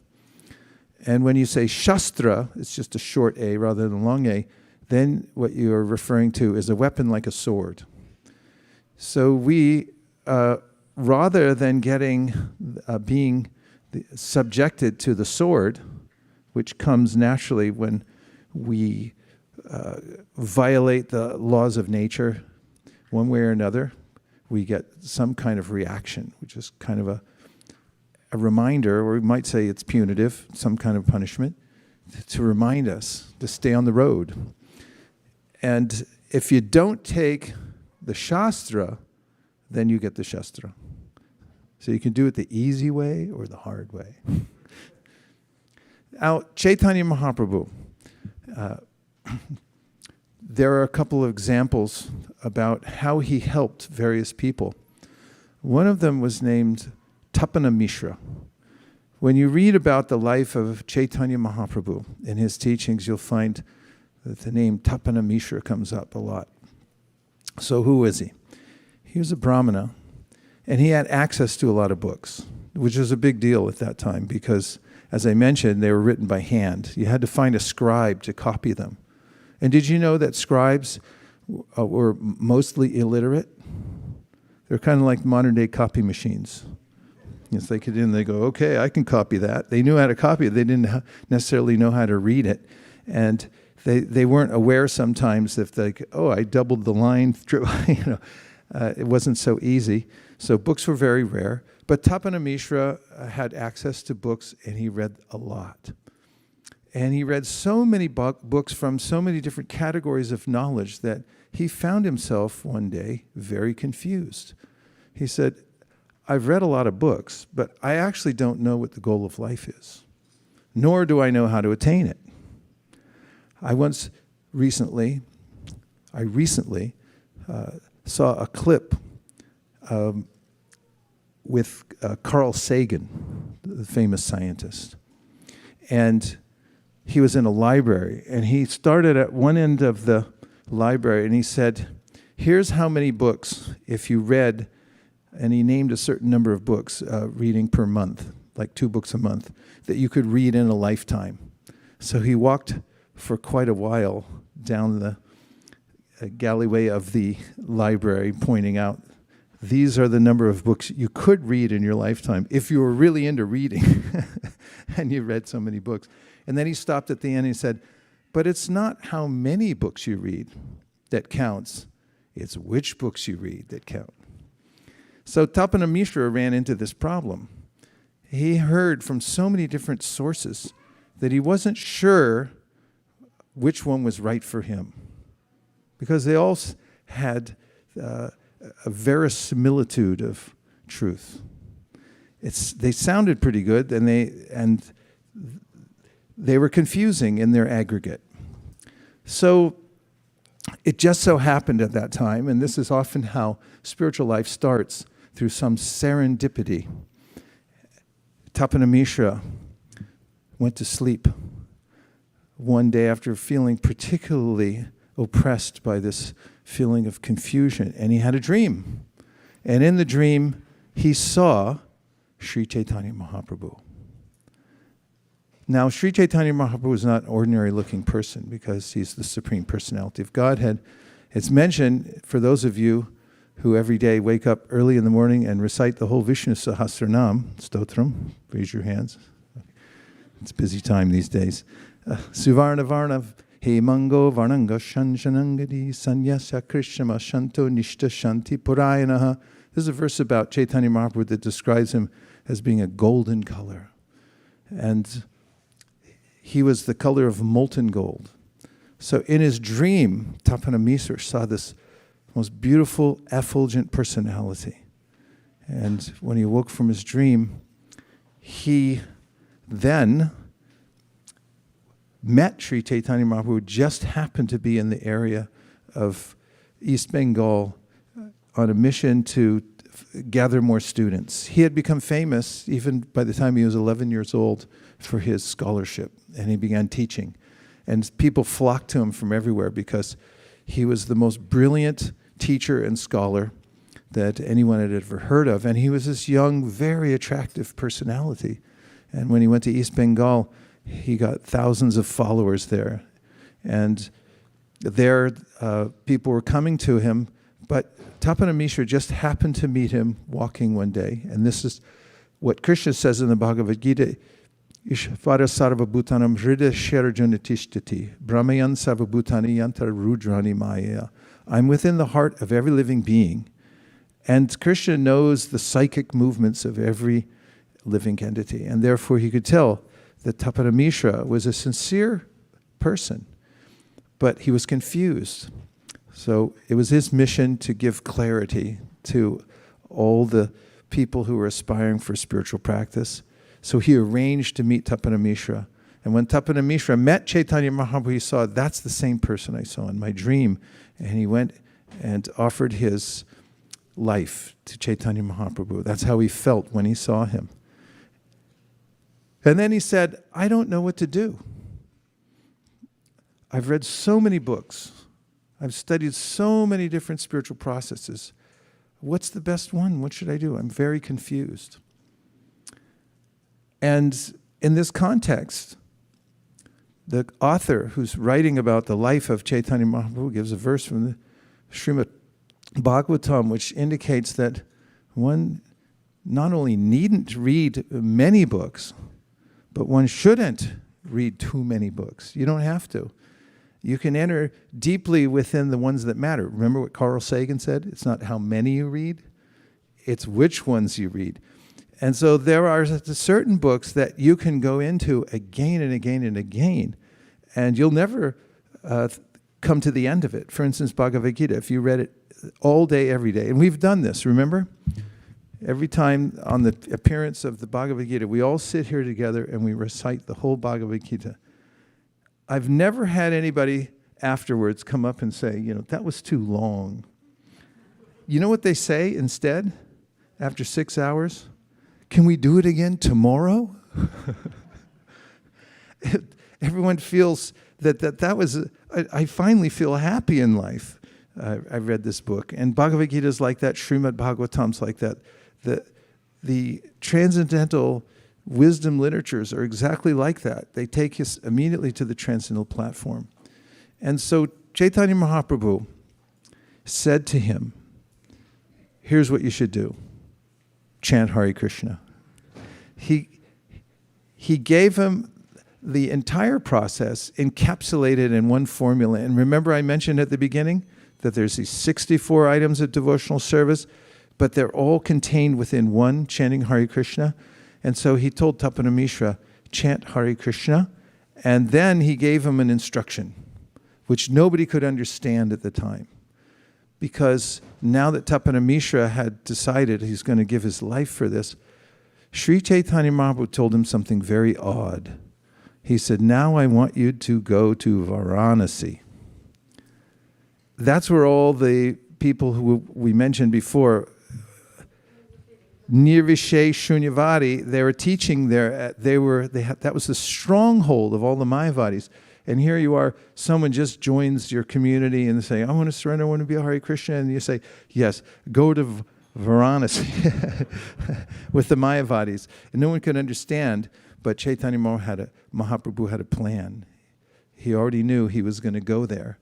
And when you say Shastra, it's just a short A rather than a long A, then what you're referring to is a weapon like a sword. So we, rather than being subjected to the sword, which comes naturally when we violate the laws of nature one way or another, we get some kind of reaction, which is kind of a reminder, or we might say it's punitive, some kind of punishment, to remind us to stay on the road. And if you don't take the Shastra, then you get the Shastra. So you can do it the easy way or the hard way. Now, Caitanya Mahaprabhu, there are a couple of examples about how he helped various people. One of them was named Tapana Mishra. When you read about the life of Caitanya Mahaprabhu in his teachings, you'll find that the name Tapana Mishra comes up a lot. So who is he? He was a Brahmana, and he had access to a lot of books, which was a big deal at that time because, as I mentioned, they were written by hand. You had to find a scribe to copy them. And did you know that scribes were mostly illiterate? They're kind of like modern-day copy machines. Yes, they could in, they go, okay, I can copy that. They knew how to copy it. They didn't necessarily know how to read it. And they weren't aware sometimes if I doubled the line. It wasn't so easy. So books were very rare. But Tapana Mishra had access to books, and he read a lot. And he read so many books from so many different categories of knowledge that he found himself one day very confused. He said, I've read a lot of books, but I actually don't know what the goal of life is, nor do I know how to attain it. I recently saw a clip with Carl Sagan, the famous scientist. And he was in a library, and he started at one end of the library, and he said, here's how many books, if you read, and he named a certain number of books, reading per month, like 2 books a month, that you could read in a lifetime. So he walked for quite a while down the galleyway of the library, pointing out, these are the number of books you could read in your lifetime if you were really into reading and you read so many books. And then he stopped at the end and he said, but it's not how many books you read that counts, it's which books you read that count. So Tapana Mishra ran into this problem. He heard from so many different sources that he wasn't sure which one was right for him, because they all had a verisimilitude of truth. They sounded pretty good, and they were confusing in their aggregate. So it just so happened at that time, and this is often how spiritual life starts, through some serendipity. Tapana Mishra went to sleep one day after feeling particularly oppressed by this feeling of confusion, and he had a dream. And in the dream, he saw Sri Caitanya Mahaprabhu. Now, Sri Caitanya Mahaprabhu is not an ordinary looking person because he's the Supreme Personality of Godhead. It's mentioned for those of you who every day wake up early in the morning and recite the whole Vishnu Sahasranam, Stotram, raise your hands. It's a busy time these days. Suvarna Varnav, He Mango Varnanga Shanshanangadi Sanyasya Krishnama Shanto Nishta Shanti Purayanaha. This is a verse about Chaitanya Mahaprabhu that describes him as being a golden color. And he was the color of molten gold. So in his dream, Tapana Misra saw this most beautiful, effulgent personality. And when he awoke from his dream, he then met Sri Chaitanya Mahaprabhu, who just happened to be in the area of East Bengal on a mission to gather more students. He had become famous even by the time he was 11 years old for his scholarship, and he began teaching. And people flocked to him from everywhere because he was the most brilliant teacher and scholar that anyone had ever heard of. And he was this young, very attractive personality. And when he went to East Bengal, he got thousands of followers there. And there, people were coming to him, but Tapana Mishra just happened to meet him walking one day. And this is what Krishna says in the Bhagavad-Gita, Ishvara sarva bhutanam hrida sharajuna tishtati, brahmayan sarva bhutani yantar rudrani maya. I'm within the heart of every living being. And Krishna knows the psychic movements of every living entity. And therefore he could tell that Tapana Mishra was a sincere person, but he was confused. So it was his mission to give clarity to all the people who were aspiring for spiritual practice. So he arranged to meet Tapana Mishra. And when Tapana Mishra met Chaitanya Mahaprabhu, he saw, that's the same person I saw in my dream. And he went and offered his life to Chaitanya Mahaprabhu. That's how he felt when he saw him. And then he said, I don't know what to do. I've read so many books. I've studied so many different spiritual processes. What's the best one? What should I do? I'm very confused. And in this context, the author who's writing about the life of Chaitanya Mahaprabhu gives a verse from the Srimad Bhagavatam, which indicates that one not only needn't read many books, but one shouldn't read too many books. You don't have to. You can enter deeply within the ones that matter. Remember what Carl Sagan said? It's not how many you read, it's which ones you read. And so there are certain books that you can go into again and again and again, and you'll never come to the end of it. For instance, Bhagavad-Gita, if you read it all day, every day, and we've done this, remember? Every time on the appearance of the Bhagavad-Gita, we all sit here together and we recite the whole Bhagavad-Gita. I've never had anybody afterwards come up and say, that was too long. You know what they say instead, after 6 hours? Can we do it again tomorrow? Everyone feels that was, I finally feel happy in life. I read this book. And Bhagavad Gita is like that. Srimad Bhagavatam's like that. The transcendental wisdom literatures are exactly like that. They take us immediately to the transcendental platform. And so Chaitanya Mahaprabhu said to him, here's what you should do. Chant Hare Krishna. He gave him the entire process encapsulated in one formula. And remember I mentioned at the beginning that there's these 64 items of devotional service, but they're all contained within one, chanting Hare Krishna. And so he told Tapana Mishra, chant Hare Krishna, and then he gave him an instruction, which nobody could understand at the time. Because now that Tapana Mishra had decided he's going to give his life for this, Sri Chaitanya Mahaprabhu told him something very odd. He said, now I want you to go to Varanasi. That's where all the people who we mentioned before, Nirvishay Shunyavadi, they were teaching there. That was the stronghold of all the Mayavadis. And here you are, someone just joins your community and they say, I want to surrender, I want to be a Hare Krishna. And you say, yes, go to Varanasi with the Mayavadis. And no one could understand. but Chaitanya Mahaprabhu had a plan. He already knew he was going to go there.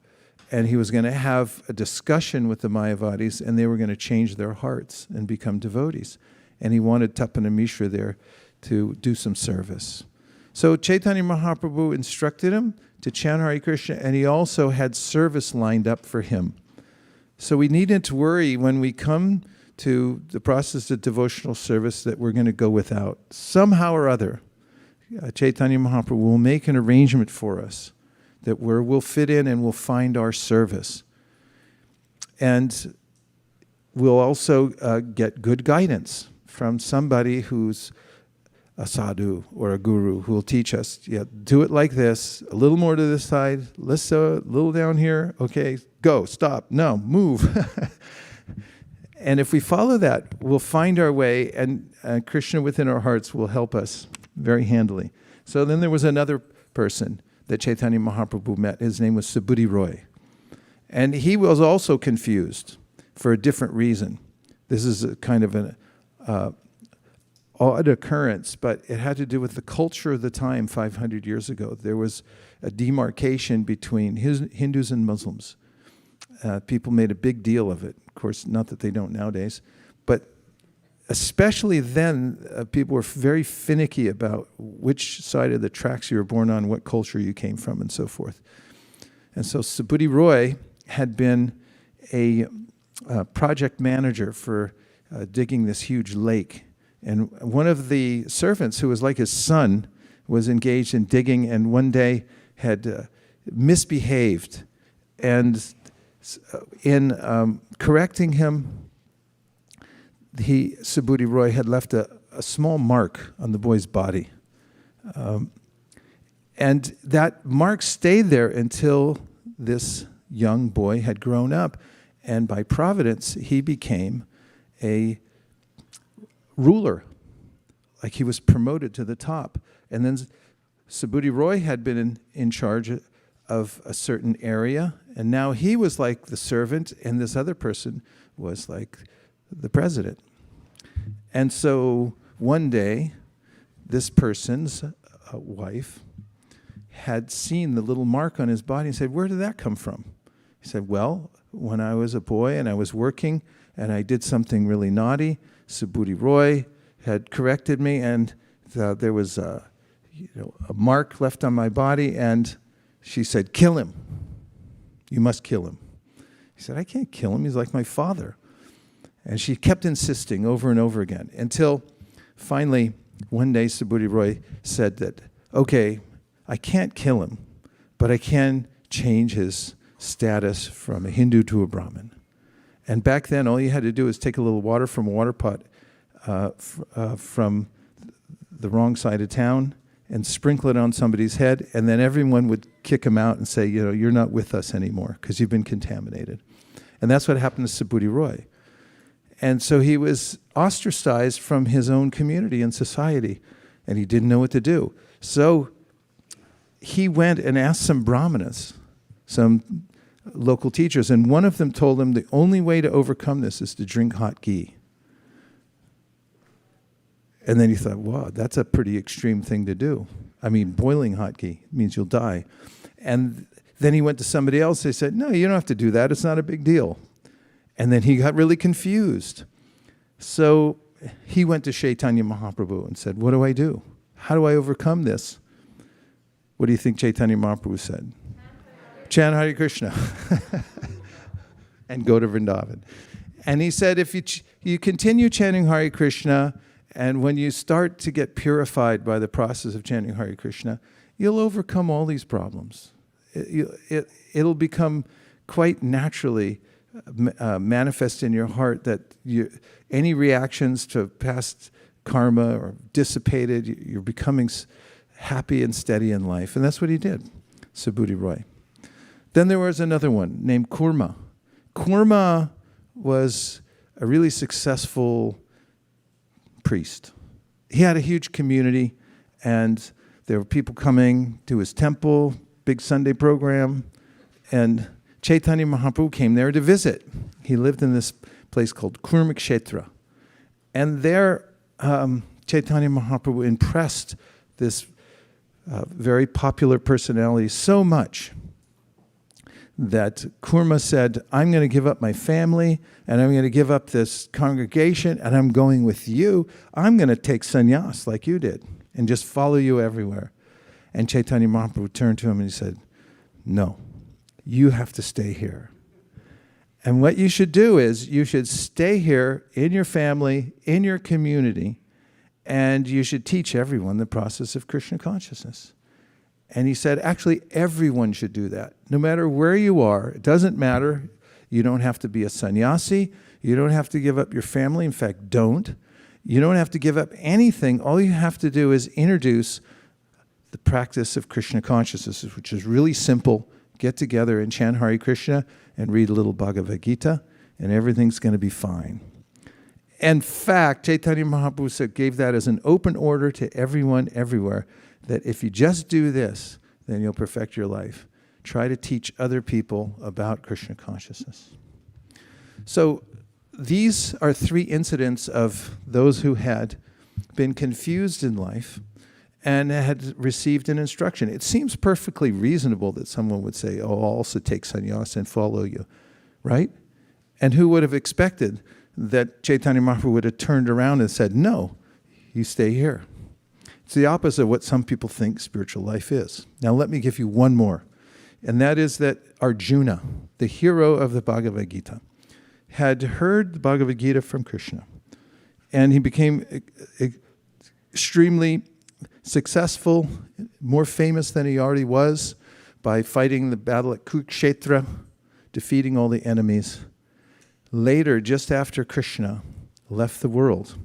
And he was going to have a discussion with the Mayavadis, and they were going to change their hearts and become devotees. And he wanted Tapana Mishra there to do some service. So Chaitanya Mahaprabhu instructed him to chant Hare Krishna, and he also had service lined up for him. So we needn't to worry when we come to the process of devotional service that we're going to go without. Somehow or other, Chaitanya Mahaprabhu will make an arrangement for us that we'll fit in and we'll find our service. And we'll also get good guidance from somebody who's a sadhu or a guru who will teach us, do it like this, a little more to this side, let's a little down here, okay, go, stop, no, move. And if we follow that, we'll find our way, and Krishna within our hearts will help us very handily. So then there was another person that Chaitanya Mahaprabhu met. His name was Subhuti Roy. And he was also confused for a different reason. This is a kind of an odd occurrence, but it had to do with the culture of the time 500 years ago. There was a demarcation between Hindus and Muslims. People made a big deal of it. Of course, not that they don't nowadays. But especially then, people were very finicky about which side of the tracks you were born on, what culture you came from, and so forth. And so Subhuti Roy had been a project manager for digging this huge lake. And one of the servants, who was like his son, was engaged in digging, and one day had misbehaved. And in correcting him, Subhuti Roy had left a small mark on the boy's body. And that mark stayed there until this young boy had grown up. And by providence, he became a ruler. Like he was promoted to the top. And then Subhuti Roy had been in charge of a certain area. And now he was like the servant, and this other person was like the president. And so one day, this person's wife had seen the little mark on his body and said, "Where did that come from?" He said, "Well, when I was a boy and I was working and I did something really naughty, Subhuti Roy had corrected me, and there was a mark left on my body, and she said, 'Kill him. You must kill him.'" He said, "I can't kill him. He's like my father." And she kept insisting over and over again until finally one day Subhuti Roy said that, "Okay, I can't kill him, but I can change his status from a Hindu to a Brahmin." And back then, all you had to do was take a little water from a water pot from the wrong side of town and sprinkle it on somebody's head, and then everyone would kick him out and say, "You're not with us anymore because you've been contaminated." And that's what happened to Subhuti Roy. And so he was ostracized from his own community and society, and he didn't know what to do. So he went and asked some brahmanas, some local teachers, and one of them told him the only way to overcome this is to drink hot ghee. And then he thought, wow, that's a pretty extreme thing to do. I mean, boiling hot ghee means you'll die. And then he went to somebody else. They said, "No, you don't have to do that. It's not a big deal." And then he got really confused. So he went to Chaitanya Mahaprabhu and said, "What do I do? How do I overcome this?" What do you think Chaitanya Mahaprabhu said? Chant Hare Krishna and go to Vrindavan. And he said, if you continue chanting Hare Krishna, and when you start to get purified by the process of chanting Hare Krishna, you'll overcome all these problems. It'll become quite naturally manifest in your heart that any reactions to past karma are dissipated. You're becoming happy and steady in life. And that's what he did, Subhuti Roy. Then there was another one named Kurma. Kurma was a really successful priest. He had a huge community, and there were people coming to his temple, big Sunday program, and Chaitanya Mahaprabhu came there to visit. He lived in this place called Kurmakshetra. And there, Chaitanya Mahaprabhu impressed this very popular personality so much that Kurma said, I'm going to give up my family, and I'm going to give up this congregation, and I'm going with you. I'm going to take sannyas like you did and just follow you everywhere. And Caitanya Mahaprabhu turned to him and he said, no, you have to stay here. And what you should do is you should stay here in your family, in your community, and you should teach everyone the process of Krishna consciousness. And he said, actually, everyone should do that. No matter where you are, it doesn't matter. You don't have to be a sannyasi. You don't have to give up your family. In fact, don't. You don't have to give up anything. All you have to do is introduce the practice of Krishna consciousness, which is really simple. Get together and chant Hare Krishna and read a little Bhagavad-Gita, and everything's going to be fine. In fact, Caitanya Mahaprabhu gave that as an open order to everyone, everywhere, that if you just do this, then you'll perfect your life. Try to teach other people about Krishna consciousness. So these are 3 incidents of those who had been confused in life and had received an instruction. It seems perfectly reasonable that someone would say, oh, I'll also take sannyas and follow you, right? And who would have expected that Caitanya Mahaprabhu would have turned around and said, no, you stay here. It's the opposite of what some people think spiritual life is. Now let me give you one more. And that is that Arjuna, the hero of the Bhagavad-Gita, had heard the Bhagavad-Gita from Krishna. And he became extremely successful, more famous than he already was, by fighting the battle at Kurukshetra, defeating all the enemies. Later, just after Krishna left the world,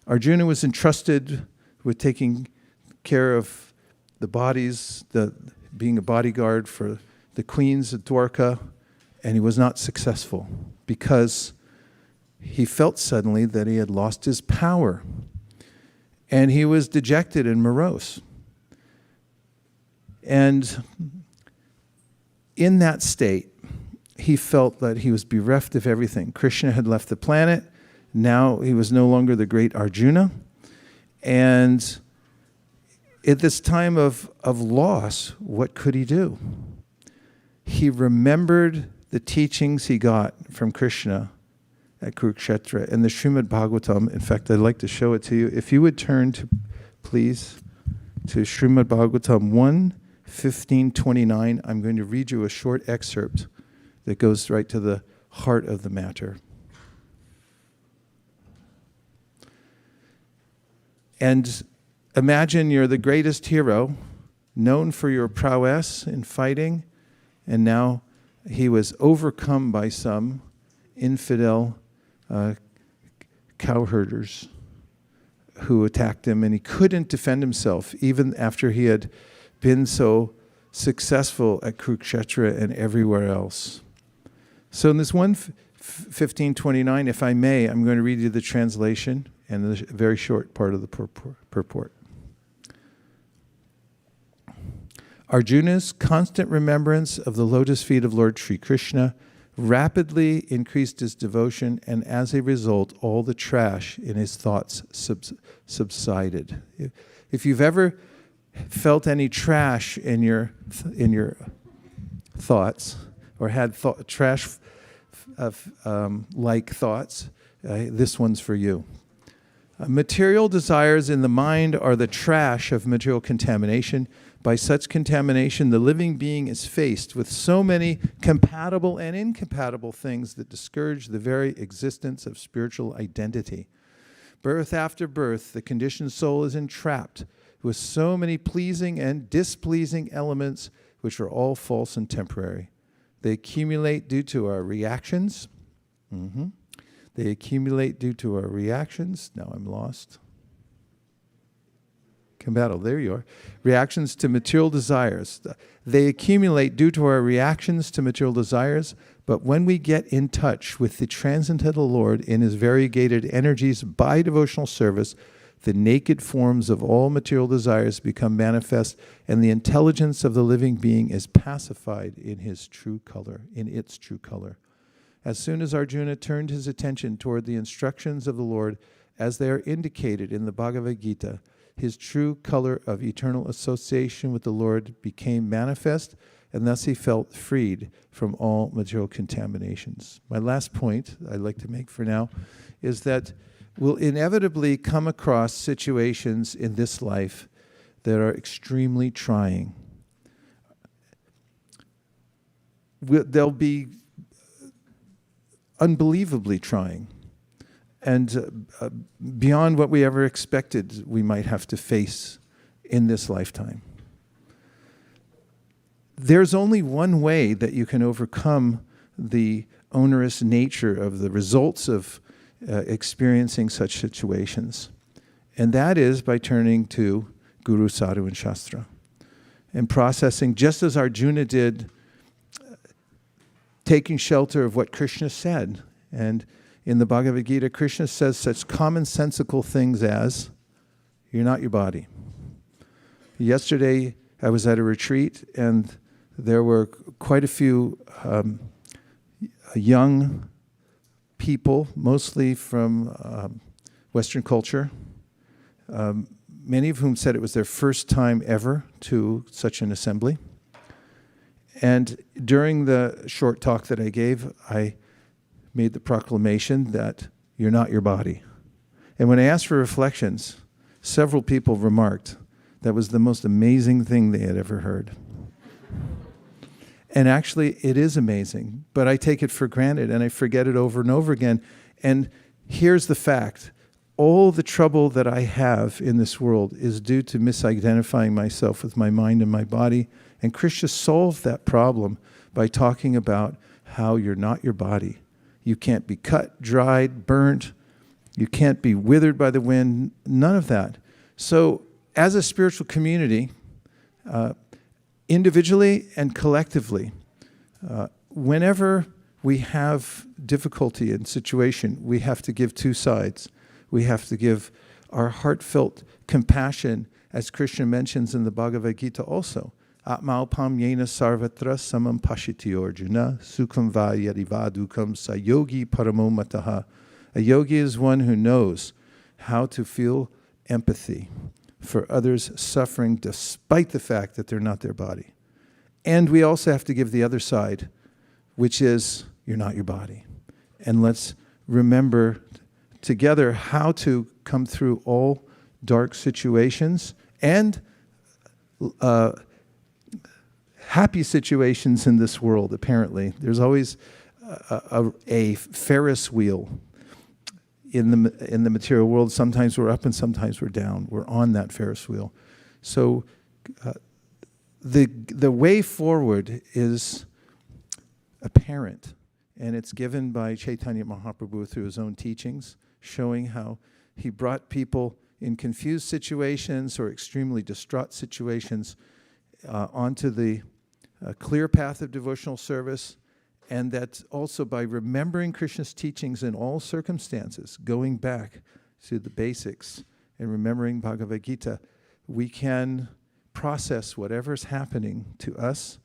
Arjuna was entrusted with taking care of the bodies, being a bodyguard for the queens of Dwarka, and he was not successful because he felt suddenly that he had lost his power. And he was dejected and morose. And in that state, he felt that he was bereft of everything. Krishna had left the planet. Now he was no longer the great Arjuna. And at this time of loss, what could he do? He remembered the teachings he got from Krishna at Kurukshetra and the Srimad Bhagavatam. In fact, I'd like to show it to you. If you would turn to, please, to Srimad Bhagavatam 1:15-29, I'm going to read you a short excerpt that goes right to the heart of the matter. And imagine you're the greatest hero, known for your prowess in fighting, and now he was overcome by some infidel cowherders who attacked him, and he couldn't defend himself even after he had been so successful at Kurukshetra and everywhere else. So in this 1:15-29, if I may, I'm going to read you the translation and the very short part of the purport. Arjuna's constant remembrance of the lotus feet of Lord Sri Krishna rapidly increased his devotion, and as a result, all the trash in his thoughts subsided. If you've ever felt any trash in your thoughts, or had trash like thoughts, this one's for you. Material desires in the mind are the trash of material contamination. By such contamination, the living being is faced with so many compatible and incompatible things that discourage the very existence of spiritual identity. Birth after birth, the conditioned soul is entrapped with so many pleasing and displeasing elements, which are all false and temporary. They accumulate due to our reactions. They accumulate due to our reactions. Now I'm lost. Compatible, there you are. Reactions to material desires. They accumulate due to our reactions to material desires, but when we get in touch with the transcendental Lord in his variegated energies by devotional service, the naked forms of all material desires become manifest, and the intelligence of the living being is pacified in its true color. As soon as Arjuna turned his attention toward the instructions of the Lord as they are indicated in the Bhagavad-Gita, his true color of eternal association with the Lord became manifest, and thus he felt freed from all material contaminations. My last point I'd like to make for now is that we'll inevitably come across situations in this life that are extremely trying. They'll be unbelievably trying. And beyond what we ever expected we might have to face in this lifetime. There's only one way that you can overcome the onerous nature of the results of experiencing such situations. And that is by turning to Guru, Sadhu, and Shastra. And processing, just as Arjuna did, taking shelter of what Krishna said. And in the Bhagavad-Gita, Krishna says such commonsensical things as, you're not your body. Yesterday, I was at a retreat, and there were quite a few young people, mostly from Western culture, many of whom said it was their first time ever to such an assembly. And during the short talk that I gave, I made the proclamation that you're not your body. And when I asked for reflections, several people remarked that was the most amazing thing they had ever heard. And actually, it is amazing, but I take it for granted and I forget it over and over again. And here's the fact. All the trouble that I have in this world is due to misidentifying myself with my mind and my body. And Krishna solved that problem by talking about how you're not your body. You can't be cut, dried, burnt. You can't be withered by the wind. None of that. So as a spiritual community, individually and collectively, whenever we have difficulty in situation, we have to give two sides. We have to give our heartfelt compassion, as Krishna mentions in the Bhagavad-Gita also. Atmaupam yena sarvatra samam pashiti Arjuna sukham va yadiva dukam sayogi paramo mataha. A yogi is one who knows how to feel empathy for others suffering despite the fact that they're not their body. And we also have to give the other side, which is, you're not your body. And let's remember together how to come through all dark situations and happy situations in this world, apparently. There's always a Ferris wheel in the material world. Sometimes we're up and sometimes we're down. We're on that Ferris wheel. So the way forward is apparent, and it's given by Caitanya Mahaprabhu through his own teachings, showing how he brought people in confused situations or extremely distraught situations onto the clear path of devotional service, and that also by remembering Krishna's teachings in all circumstances, going back to the basics and remembering Bhagavad-Gita, we can process whatever's happening to us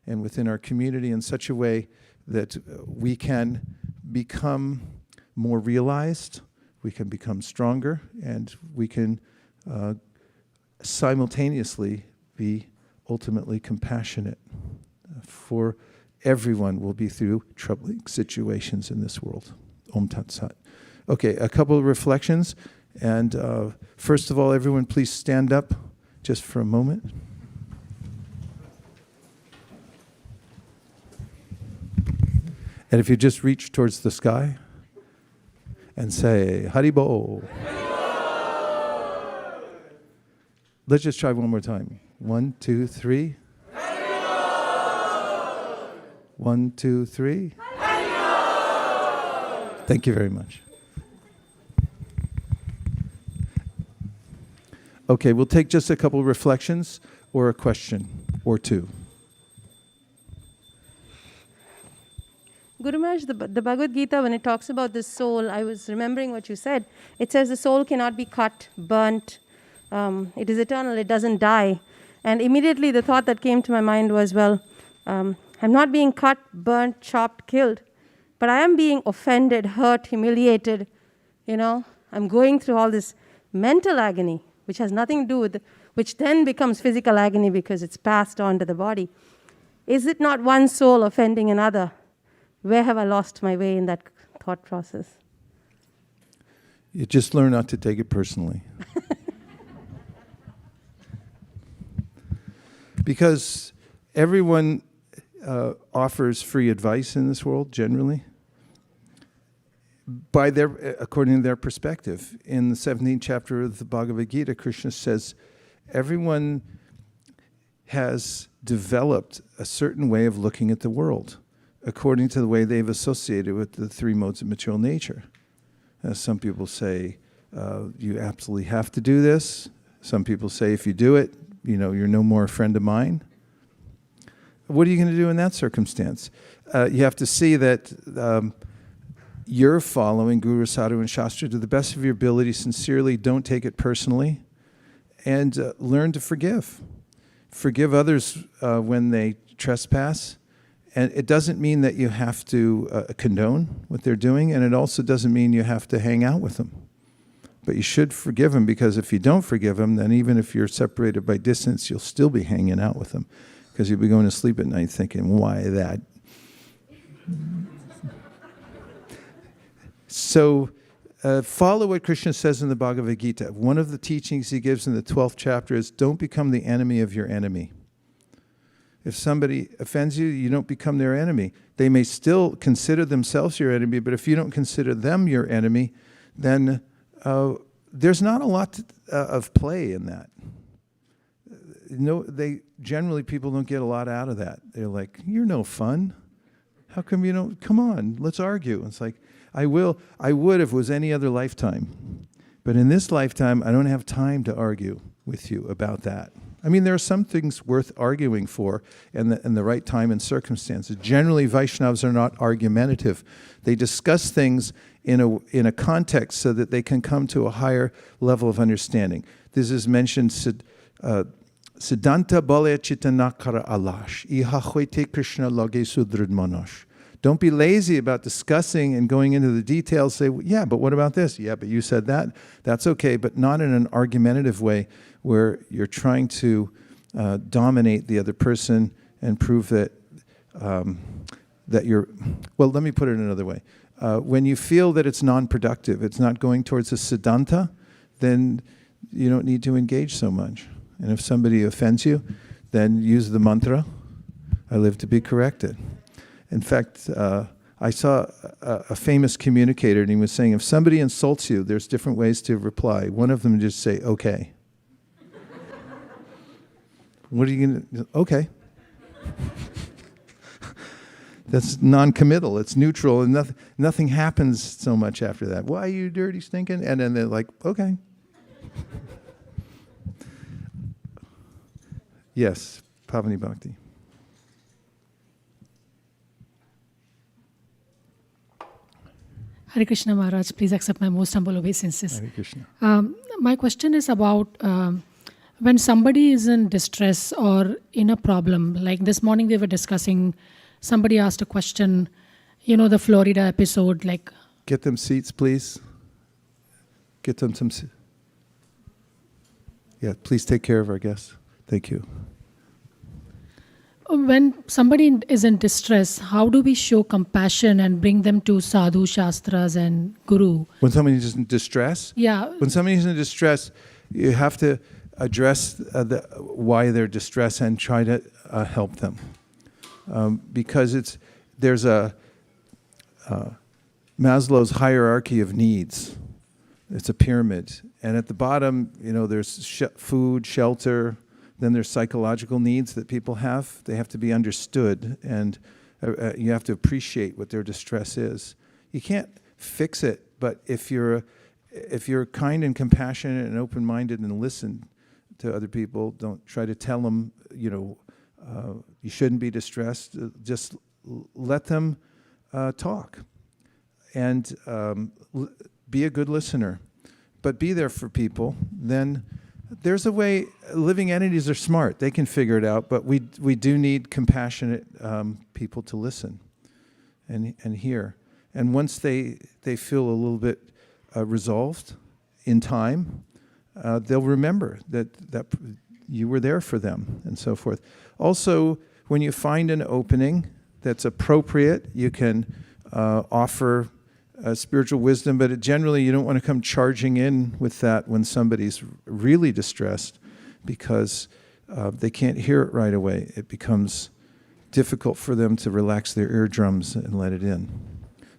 and within our community in such a way that we can become more realized, we can become stronger, and we can simultaneously be ultimately compassionate. For everyone will be through troubling situations in this world. Om Tat Sat. Okay, a couple of reflections. And first of all, everyone please stand up just for a moment. And if you just reach towards the sky and say, Haribo. Let's just try one more time. 1, 2, 3. 1, 2, 3. Thank you very much. Okay, we'll take just a couple of reflections or a question or two. Guru Maharaj, the Bhagavad-Gita, when it talks about the soul, I was remembering what you said. It says the soul cannot be cut, burnt. It is eternal, it doesn't die. And immediately the thought that came to my mind was, well, I'm not being cut, burnt, chopped, killed, but I am being offended, hurt, humiliated. I'm going through all this mental agony. which has nothing to do with, which then becomes physical agony because it's passed on to the body. Is it not one soul offending another? Where have I lost my way in that thought process? You just learn not to take it personally. Because everyone offers free advice in this world, generally, according to their perspective. In the 17th chapter of the Bhagavad-Gita, Krishna says, everyone has developed a certain way of looking at the world, according to the way they've associated with the three modes of material nature. Some people say, you absolutely have to do this. Some people say, if you do it, you're no more a friend of mine. What are you going to do in that circumstance? You have to see that you're following Guru, Sadhu, and Shastra to the best of your ability, sincerely. Don't take it personally. And learn to forgive. Forgive others when they trespass. And it doesn't mean that you have to condone what they're doing, and it also doesn't mean you have to hang out with them. But you should forgive them, because if you don't forgive them, then even if you're separated by distance, you'll still be hanging out with them, because you'll be going to sleep at night thinking, why that? So follow what Krishna says in the Bhagavad-Gita. One of the teachings he gives in the 12th chapter is, don't become the enemy of your enemy. If somebody offends you, you don't become their enemy. They may still consider themselves your enemy, but if you don't consider them your enemy, then there's not a lot of play in that. Generally people don't get a lot out of that. They're like, you're no fun. How come you don't? Come on, let's argue. It's like, I would if it was any other lifetime. But in this lifetime, I don't have time to argue with you about that. I mean, there are some things worth arguing for in the right time and circumstances. Generally, Vaishnavas are not argumentative. They discuss things in a context so that they can come to a higher level of understanding. This is mentioned, Siddhanta Balaya Chitanakara Alash, Iha Hwete Krishna Lage Sudrid Manosh. Don't be lazy about discussing and going into the details. Say, yeah, but what about this? Yeah, but you said that. That's okay, but not in an argumentative way where you're trying to dominate the other person and prove that you're... Well, let me put it another way. When you feel that it's non-productive, it's not going towards a siddhanta, then you don't need to engage so much. And if somebody offends you, then use the mantra, I live to be corrected. In fact, I saw a famous communicator, and he was saying, if somebody insults you, there's different ways to reply. One of them is just say, okay. What are you going to... Okay. That's non-committal. It's neutral, and nothing happens so much after that. Why, you dirty stinking? And then they're like, okay. Yes, Pavani Bhakti. Hare Krishna Maharaj, please accept my most humble obeisances. Hare Krishna. My question is about when somebody is in distress or in a problem. Like this morning we were discussing, somebody asked a question, the Florida episode, like... Get them seats, please. Get them some... Yeah, please take care of our guests. Thank you. When somebody is in distress, how do we show compassion and bring them to Sadhu, Shastras and Guru? When somebody is in distress? Yeah. When somebody is in distress, you have to address why they're distressed and try to help them. Because there's a Maslow's hierarchy of needs. It's a pyramid. And at the bottom, there's food, shelter. Then there's psychological needs that people have. They have to be understood, and you have to appreciate what their distress is. You can't fix it, but if you're kind and compassionate and open-minded and listen to other people, don't try to tell them, you shouldn't be distressed. Just let them talk, and be a good listener, but be there for people. Then there's a way. Living entities are smart. They can figure it out, but we do need compassionate people to listen and hear. And once they feel a little bit resolved in time, they'll remember that you were there for them and so forth. Also, when you find an opening that's appropriate, you can offer spiritual wisdom, but generally you don't want to come charging in with that when somebody's really distressed, because they can't hear it right away. It becomes difficult for them to relax their eardrums and let it in.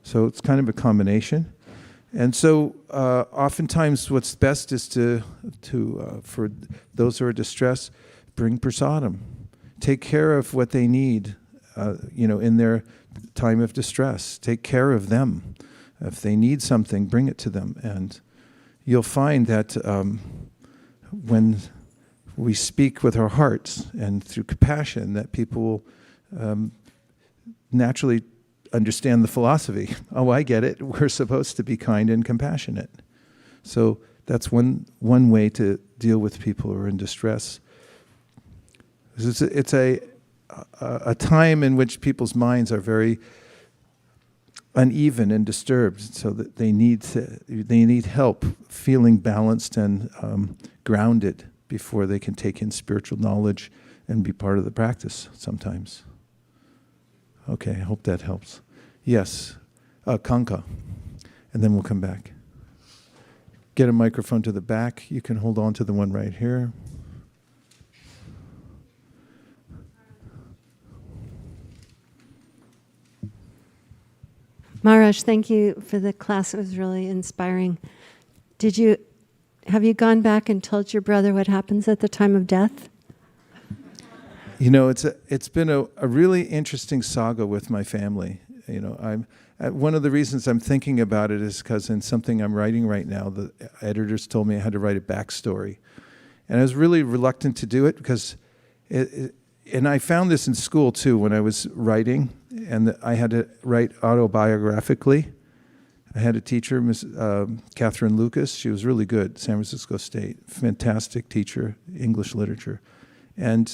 So it's kind of a combination. And so oftentimes what's best is to for those who are distressed, bring prasadam. Take care of what they need, in their time of distress. Take care of them. If they need something, bring it to them. And you'll find that when we speak with our hearts and through compassion, that people will naturally understand the philosophy. Oh, I get it. We're supposed to be kind and compassionate. So that's one way to deal with people who are in distress. It's a time in which people's minds are very uneven and disturbed, so that they need help feeling balanced and grounded before they can take in spiritual knowledge and be part of the practice sometimes. Okay, I hope that helps. Yes, Kanka, and then we'll come back. Get a microphone to the back. You can hold on to the one right here. Maharaj, thank you for the class. It was really inspiring. Have you gone back and told your brother what happens at the time of death? It's been a really interesting saga with my family. One of the reasons I'm thinking about it is because in something I'm writing right now, the editors told me I had to write a backstory. And I was really reluctant to do it because and I found this in school too when I was writing, and I had to write autobiographically. I had a teacher, Miss Catherine Lucas. She was really good, San Francisco State, fantastic teacher, English literature. And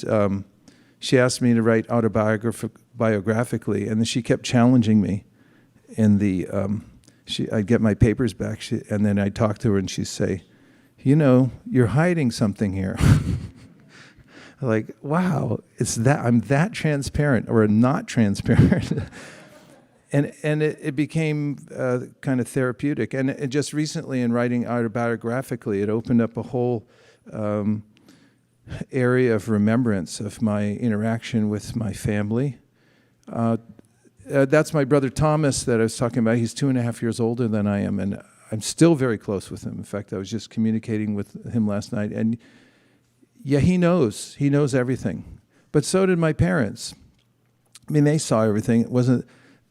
she asked me to write autobiographically, and then she kept challenging me. I'd get my papers back, and then I'd talk to her, and she'd say, you're hiding something here. Like, wow, I'm that transparent or not transparent. and it became kind of therapeutic. And it just recently in writing autobiographically, it opened up a whole area of remembrance of my interaction with my family. That's my brother Thomas that I was talking about. He's 2.5 years older than I am, and I'm still very close with him. In fact, I was just communicating with him last night, and yeah, he knows everything. But so did my parents. I mean, they saw everything.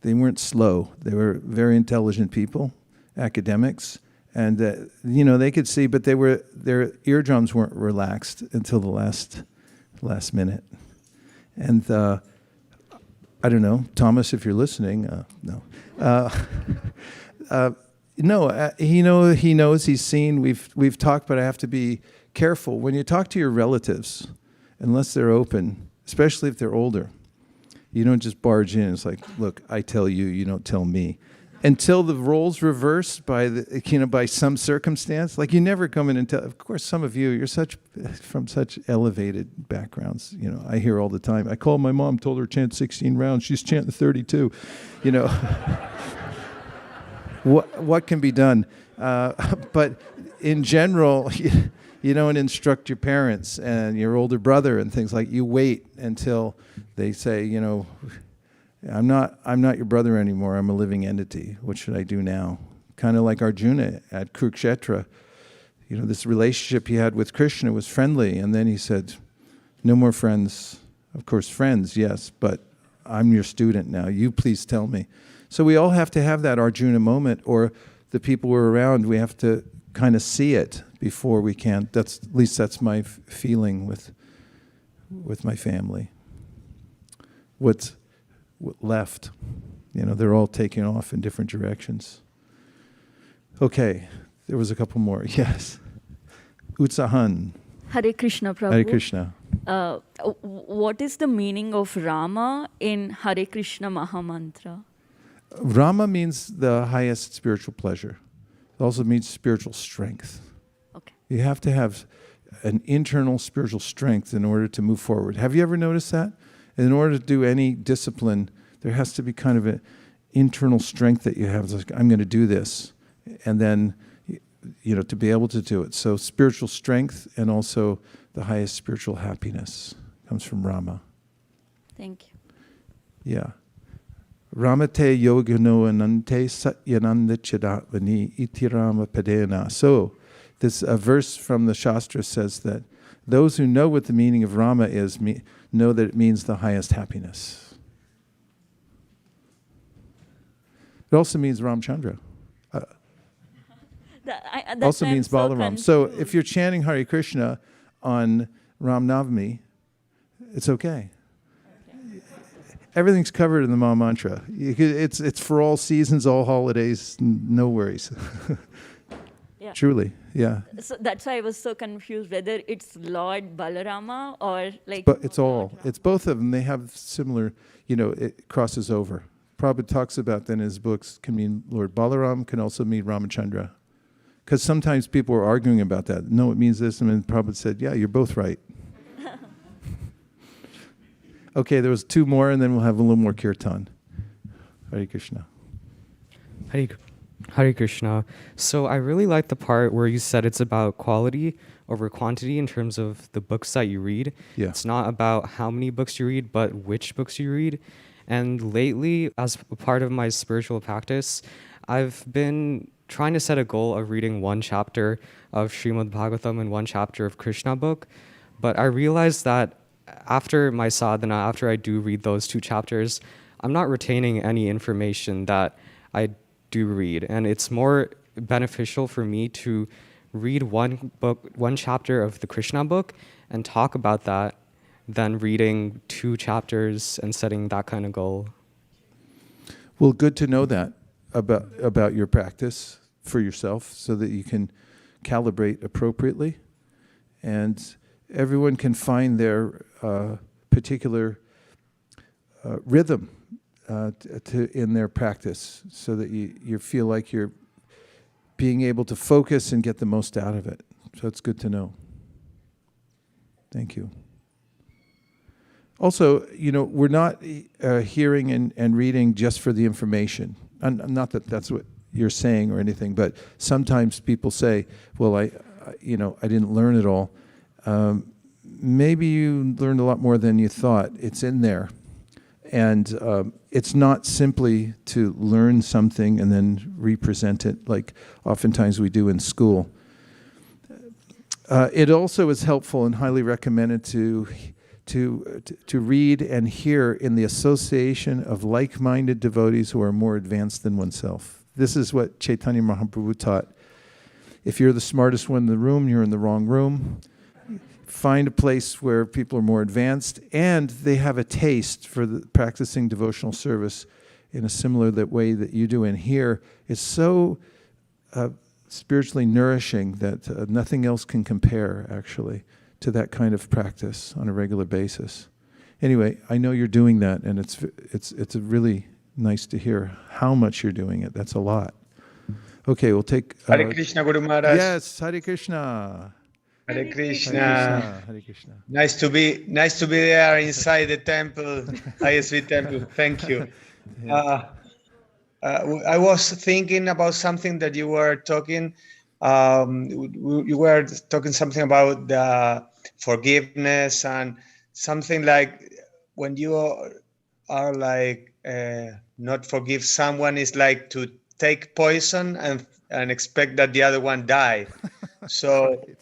They weren't slow. They were very intelligent people, academics, and they could see, but their eardrums weren't relaxed until the last minute. And I don't know, Thomas, if you're listening, no. He knows, he's seen, we've talked, but I have to be careful. When you talk to your relatives, unless they're open, especially if they're older, you don't just barge in. It's like, look, I tell you, you don't tell me. Until the roles reverse by some circumstance, like you never come in and tell. Of course, some of you're from such elevated backgrounds. I hear all the time. I called my mom, told her to chant 16 rounds. She's chanting 32. What can be done? But in general, you don't instruct your parents and your older brother and things like. You wait until they say, I'm not your brother anymore. I'm a living entity. What should I do now? Kind of like Arjuna at Kurukshetra. This relationship he had with Krishna was friendly, and then he said, no more friends. Of course, friends, yes, but I'm your student now. You please tell me. So we all have to have that Arjuna moment, or the people we're around, we have to kind of see it before we can. At least that's my feeling with my family. What's left? They're all taking off in different directions. Okay, there was a couple more. Yes. Utsahan. Hare Krishna, Prabhu. Hare Krishna. What is the meaning of Rama in Hare Krishna Maha Mantra? Rama means the highest spiritual pleasure. It also means spiritual strength. Okay. You have to have an internal spiritual strength in order to move forward. Have you ever noticed that? In order to do any discipline, there has to be kind of an internal strength that you have. It's like, I'm going to do this. And then, to be able to do it. So spiritual strength and also the highest spiritual happiness comes from Rama. Thank you. Yeah. Ramate yogano anante satyananda chidatvani iti rama padena. So, this verse from the Shastra says that those who know what the meaning of Rama is know that it means the highest happiness. It also means Ramchandra. Also means Balaram. So if you're chanting Hare Krishna on Ram Navami, it's okay. Everything's covered in the Maha Mantra. It's for all seasons, all holidays, no worries. Yeah. Truly, yeah. So that's why I was so confused whether it's Lord Balarama or like. But it's all. It's both of them. They have similar, it crosses over. Prabhupada talks about that in his books, can mean Lord Balaram, can also mean Ramachandra. Because sometimes people are arguing about that. No, it means this. And then Prabhupada said, yeah, you're both right. Okay, there was 2 more, and then we'll have a little more kirtan. Hare Krishna. Hare Krishna. So I really like the part where you said it's about quality over quantity in terms of the books that you read. Yeah. It's not about how many books you read, but which books you read. And lately, as a part of my spiritual practice, I've been trying to set a goal of reading 1 chapter of Srimad Bhagavatam and 1 chapter of Krishna book. But I realized that after my sadhana, after I do read those 2 chapters, I'm not retaining any information that I do read. And it's more beneficial for me to read 1 book, 1 chapter of the Krishna book and talk about that than reading 2 chapters and setting that kind of goal. Well, good to know that about your practice for yourself so that you can calibrate appropriately. And everyone can find their particular rhythm in their practice so that you feel like you're being able to focus and get the most out of it. So it's good to know. Thank you. Also, we're not hearing and reading just for the information. Not that that's what you're saying or anything, but sometimes people say, well, I didn't learn it all. Maybe you learned a lot more than you thought. It's in there. And it's not simply to learn something and then represent it like oftentimes we do in school. It also is helpful and highly recommended to read and hear in the association of like-minded devotees who are more advanced than oneself. This is what Caitanya Mahaprabhu taught. If you're the smartest one in the room, you're in the wrong room. Find a place where people are more advanced and they have a taste for practicing devotional service in a similar way that you do. And here is so spiritually nourishing that nothing else can compare, actually, to that kind of practice on a regular basis. Anyway, I know you're doing that, and it's really nice to hear how much you're doing it. That's a lot. Okay, we'll take... Hare Krishna, Guru Maharaj. Yes, Hare Krishna. Hare Krishna. Hare Krishna. Nice to be there inside the temple, ISV temple. Thank you. I was thinking about something that you were talking. You were talking something about the forgiveness and something like when you are like not forgive someone is like to take poison and expect that the other one die. So. Right.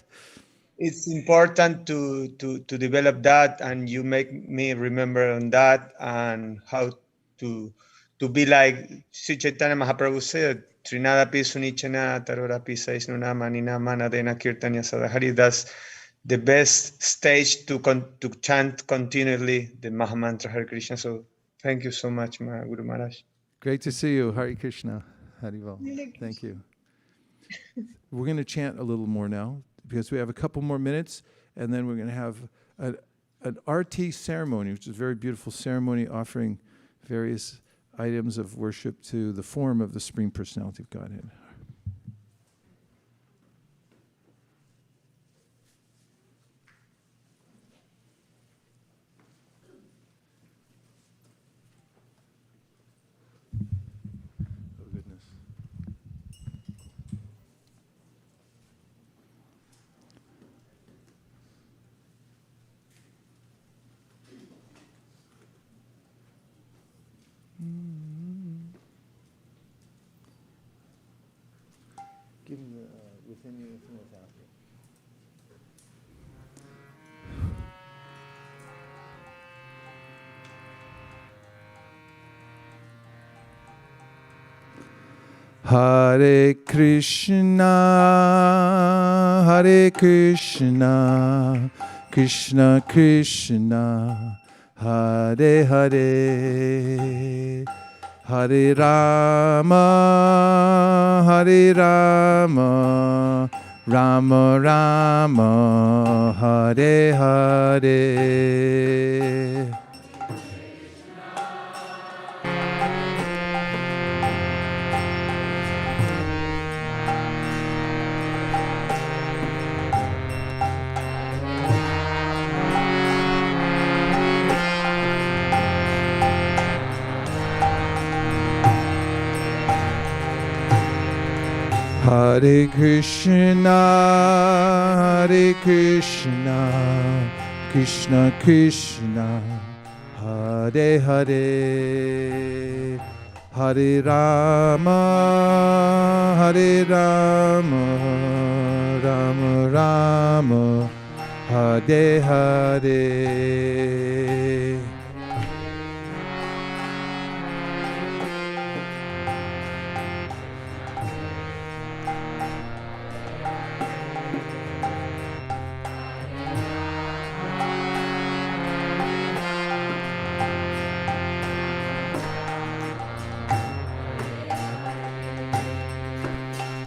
It's important to develop that, and you make me remember on that and how to be like Sri Chaitanya Mahaprabhu said, Trinadapi Sunichana Tarorapi Saisnuna Manina Manadena Kirtanya Sadahari. That's the best stage to chant continually the Maha Mantra Hare Krishna. So thank you so much, Guru Maharaj. Great to see you. Hare Krishna. Harival. Thank you. We're going to chant a little more now, because we have a couple more minutes, and then we're going to have an arti ceremony, which is a very beautiful ceremony offering various items of worship to the form of the Supreme Personality of Godhead. Give him the within you and without you. Hare Krishna, Hare Krishna, Krishna Krishna, Hare Hare, Hare Rama, Hare Rama, Rama Rama, Hare Hare. Hare Krishna, Hare Krishna, Krishna Krishna, Hare Hare, Hare Rama, Hare Rama, Rama Rama, Hare Hare.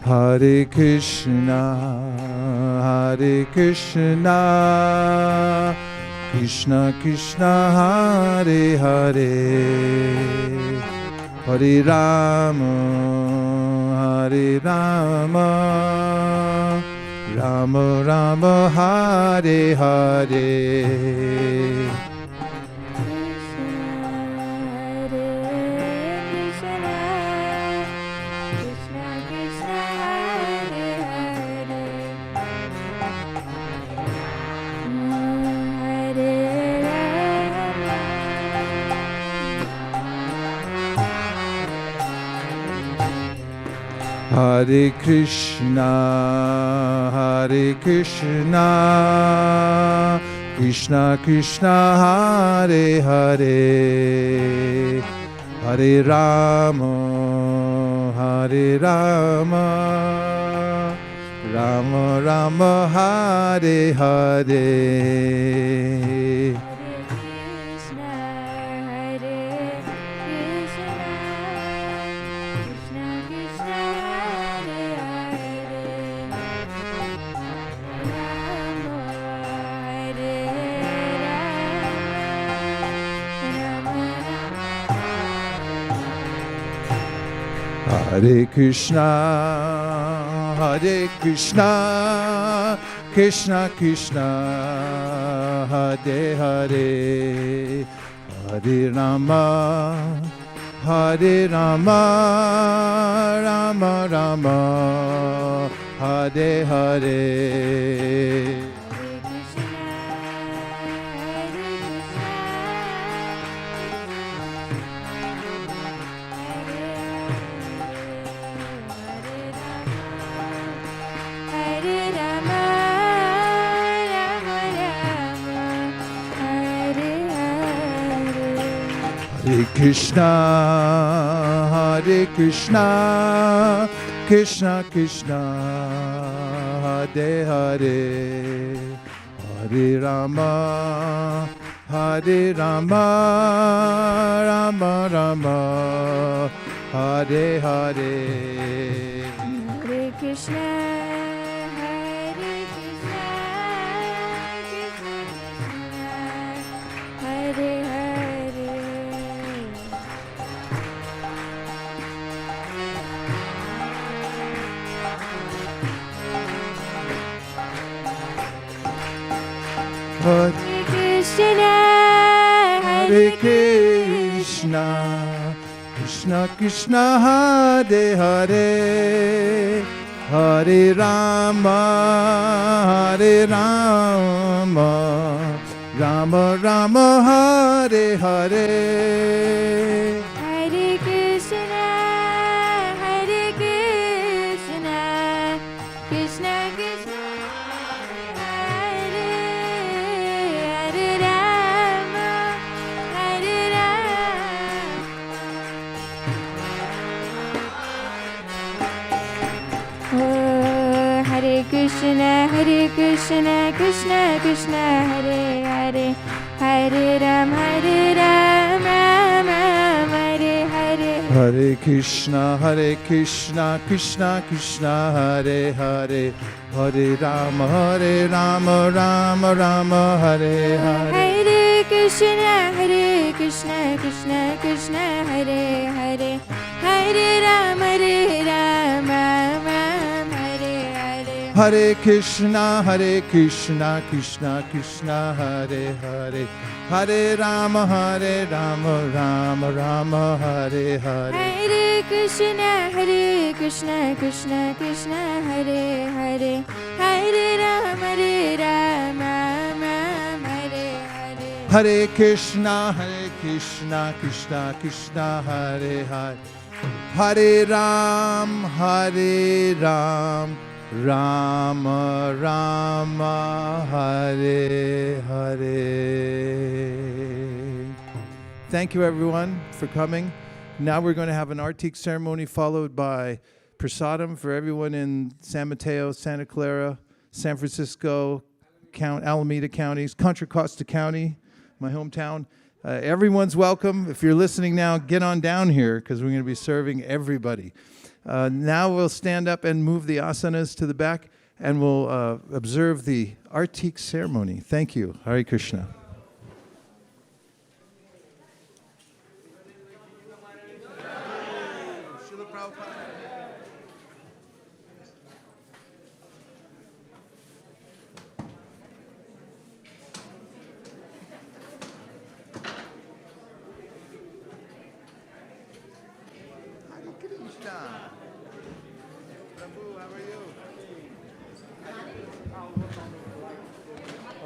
Hare Krishna, Hare Krishna, Krishna Krishna, Hare Hare, Hare Rama, Hare Rama, Rama Rama, Hare Hare. Hare Krishna, Hare Krishna, Krishna Krishna, Hare Hare, Hare Rama, Hare Rama, Rama Rama, Hare Hare. Hare Krishna, Hare Krishna, Krishna Krishna, Hare Hare, Hare Rama, Hare Rama, Rama Rama, Hare Hare. Hare Krishna, Hare Krishna, Krishna Krishna, Hare Hare, Hare Rama, Hare Rama, Rama Rama, Hare Hare. Hare Krishna, Hare Krishna, Krishna Krishna, Hare Hare. Hare Krishna, Hare Krishna, Krishna Krishna, Hare Hare, Hare Rama, Hare Rama, Rama Rama, Hare Hare. Hare Krishna, Hare Krishna, Krishna Krishna Hare Hare Rama Hare Rama Hare Krishna Krishna Krishna Hare Hare Hare Rama Rama Hare Hare Hare Krishna Krishna Krishna Hare Hare Hare Rama Rama Rama Hare Hare Hare Krishna Krishna Krishna Hare Hare Hare Rama Rama Hare Hare Hare Krishna Krishna Krishna Hare Hare Hare Rama Rama Rama Hare Hare Hare Krishna Krishna Hare Hare Hare Rama Hare Hare Hare Krishna Krishna Hare Hare Hare Ram Rama Rama Hare Hare. Thank you everyone for coming. Now we're going to have an Artik ceremony followed by prasadam for everyone in San Mateo, Santa Clara, San Francisco, Alameda counties, Contra Costa County, my hometown. Everyone's welcome. If you're listening now, get on down here because we're going to be serving everybody. Now we'll stand up and move the asanas to the back and we'll observe the Artik ceremony. Thank you. Hare Krishna.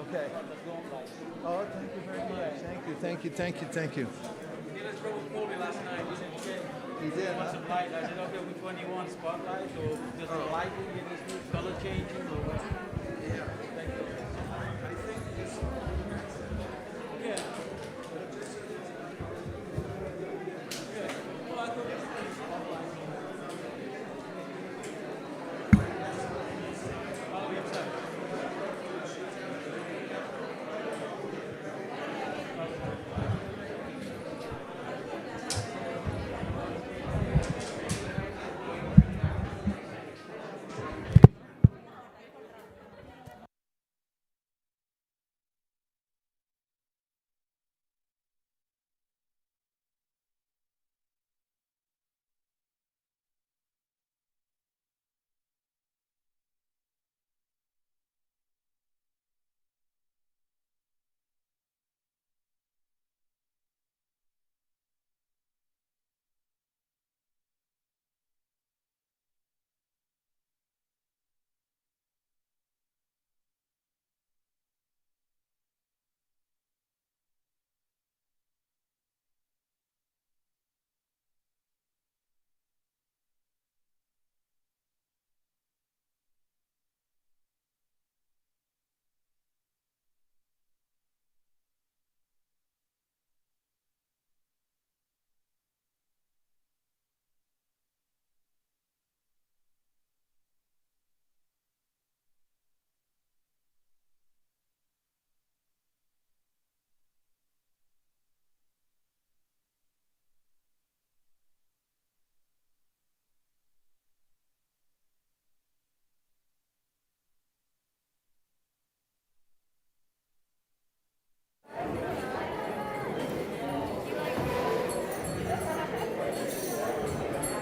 Okay. Oh, thank you very much. Thank you. He just called me last night. He said, okay, He did. want some light? I said, okay, which one do you want? Spotlight or just the lighting and this new color changing or what? Yeah. Thank you. I think this. Yeah.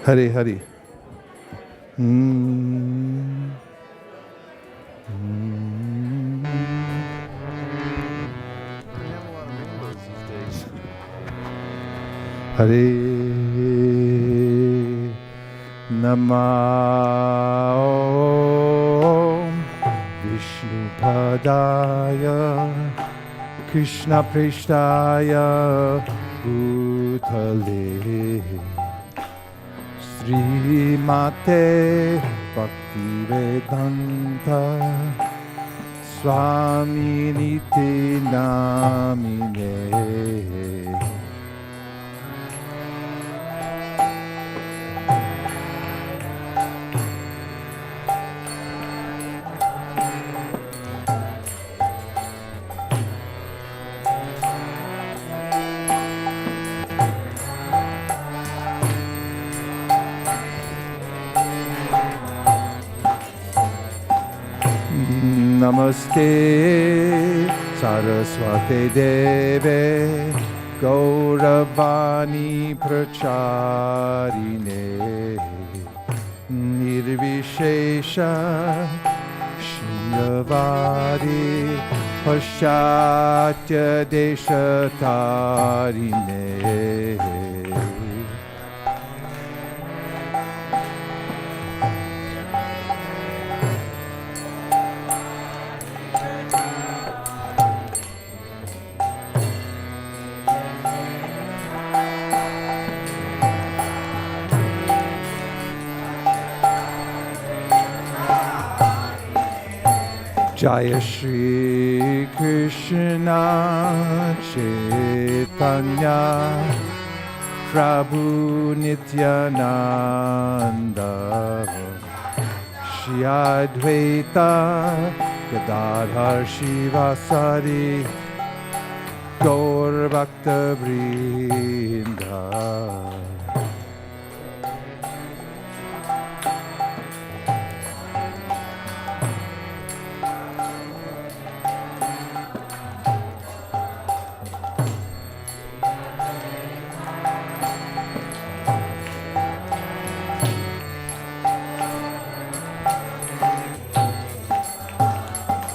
Hare Hare. We have a lot of rainbows these days. Hare Namah Om Vishnupadaya Krishna Prishtaya Bhutale Srimate Bhaktivedanta Swami Niti Namine. Namaste Saraswate Deve Gauravani Pracharine Nirvishesha Shriyavari Paschatya Deshatarine. Jaya Shri Krishna Chaitanya Prabhu Nityananda Shri Advaita Gadadhar Shivasari Gaur Bhakta Vrinda.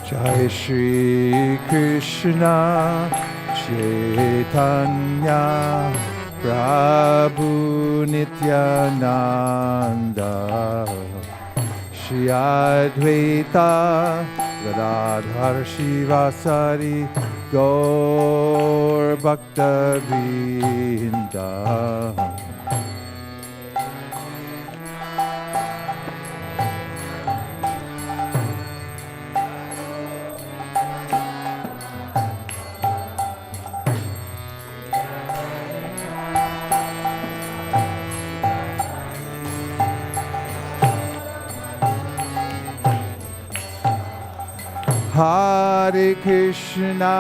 Jai Shri Krishna Chaitanya Prabhu Nityananda Shri Advaita Gadadhar Shivasari Gaur Bhakta Vrinda. Hare Krishna,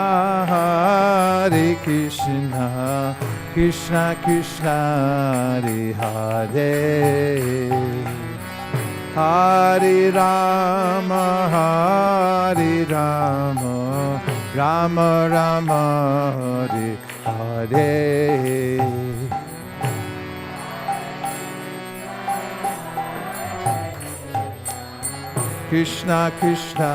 Hare Krishna, Krishna Krishna, Hare Hare, Hare Rama, Hare Rama, Rama Rama, Hare Hare. Krishna Krishna,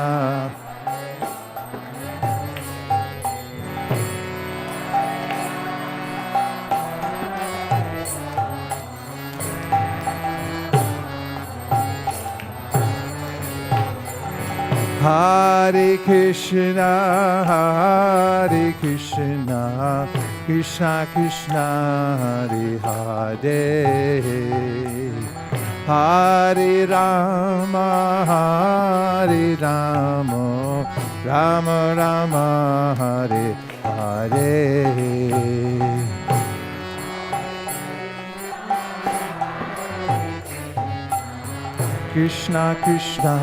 Hare Krishna, Hare Krishna, Krishna Krishna, Hare Hare, Hare Rama, Hare Rama, Rama Rama, Hare Hare. Krishna Krishna,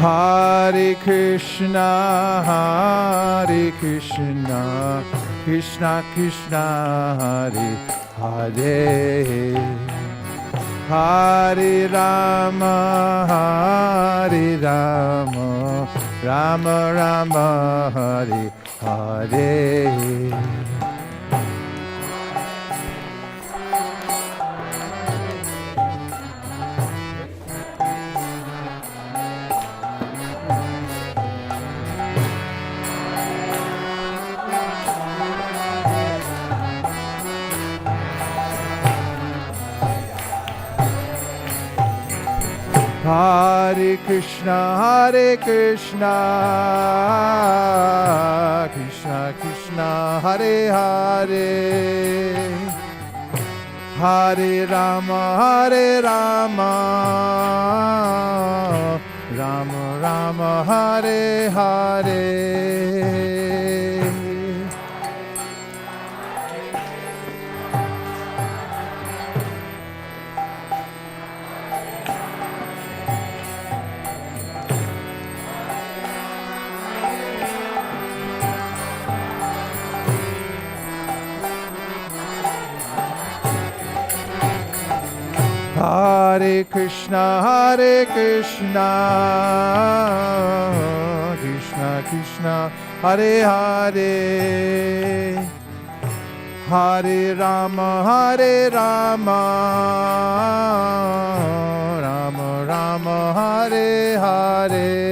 Hare Krishna, Hare Krishna, Krishna Krishna, Hare Hare, Hare Rama, Hare Rama, Rama Rama, Hare Hare. Hare Krishna, Krishna Krishna, Hare Hare, Hare Rama, Rama Rama, Hare Hare. Hare Krishna, Krishna Krishna, Hare Hare, Hare Rama, Rama Rama, Hare Hare.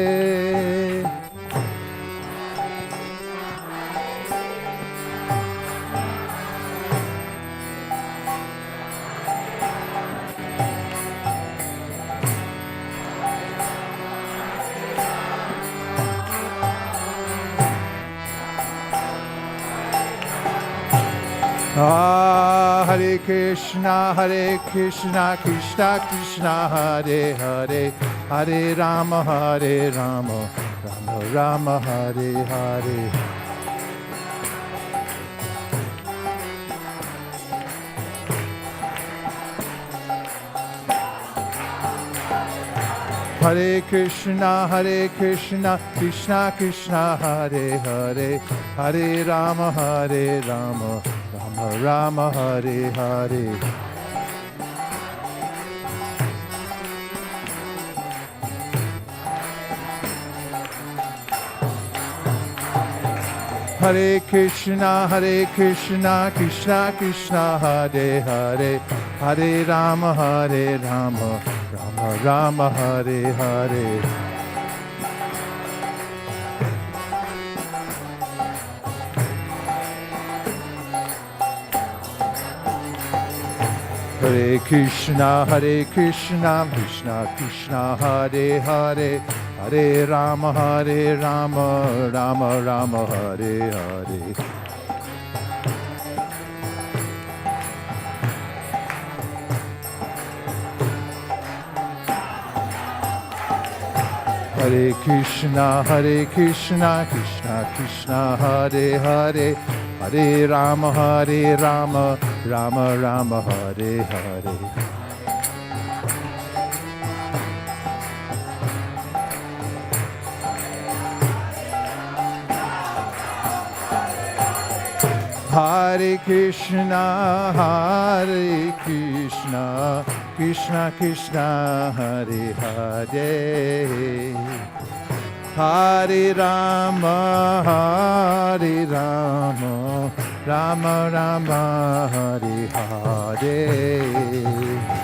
Hare Krishna, Krishna Krishna, Hare Hare, Hare Rama, Rama Rama, Hare Hare. Hare Krishna, Krishna Krishna, Hare Hare, Hare Rama, Rama Rama, Hare Hare. Hare Krishna, Krishna Krishna, Hare Hare, Hare Rama, Rama Rama, Hare Hare. Hare Krishna, Krishna Krishna, Hare Hare, Hare Rama, Rama Rama, Hare Hare. Hare Krishna, Krishna Krishna, Hare Hare, Hare Rama, Rama Rama, Hare Hare. Hare Krishna, Krishna Krishna, Hare Hare, Hare Rama, Rama Rama, Hare Hare.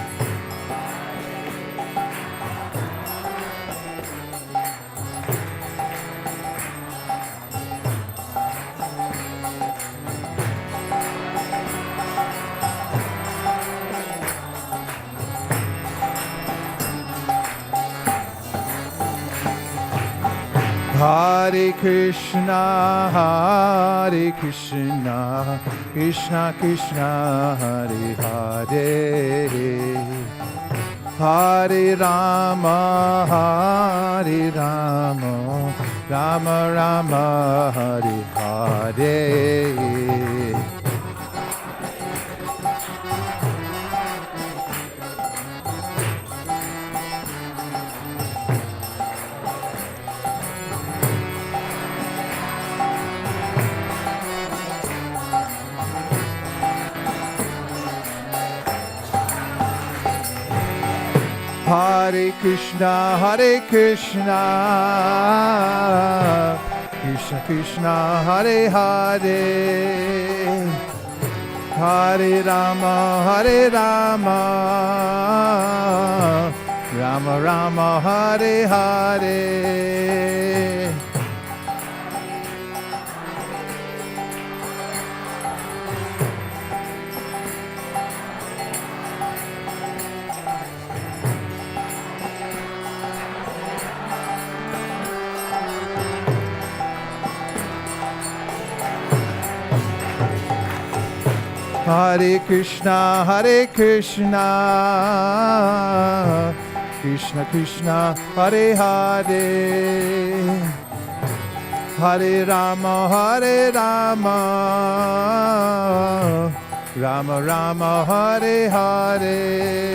Hare Krishna, Krishna Krishna, Hare Hare, Hare Rama, Rama Rama, Hare Hare. Hare Krishna, Krishna Krishna, Hare Hare, Hare Rama, Rama Rama, Hare Hare. Hare Krishna, Hare Krishna, Krishna Krishna, Hare Hare, Hare Rama, Hare Rama, Rama Rama, Hare Hare.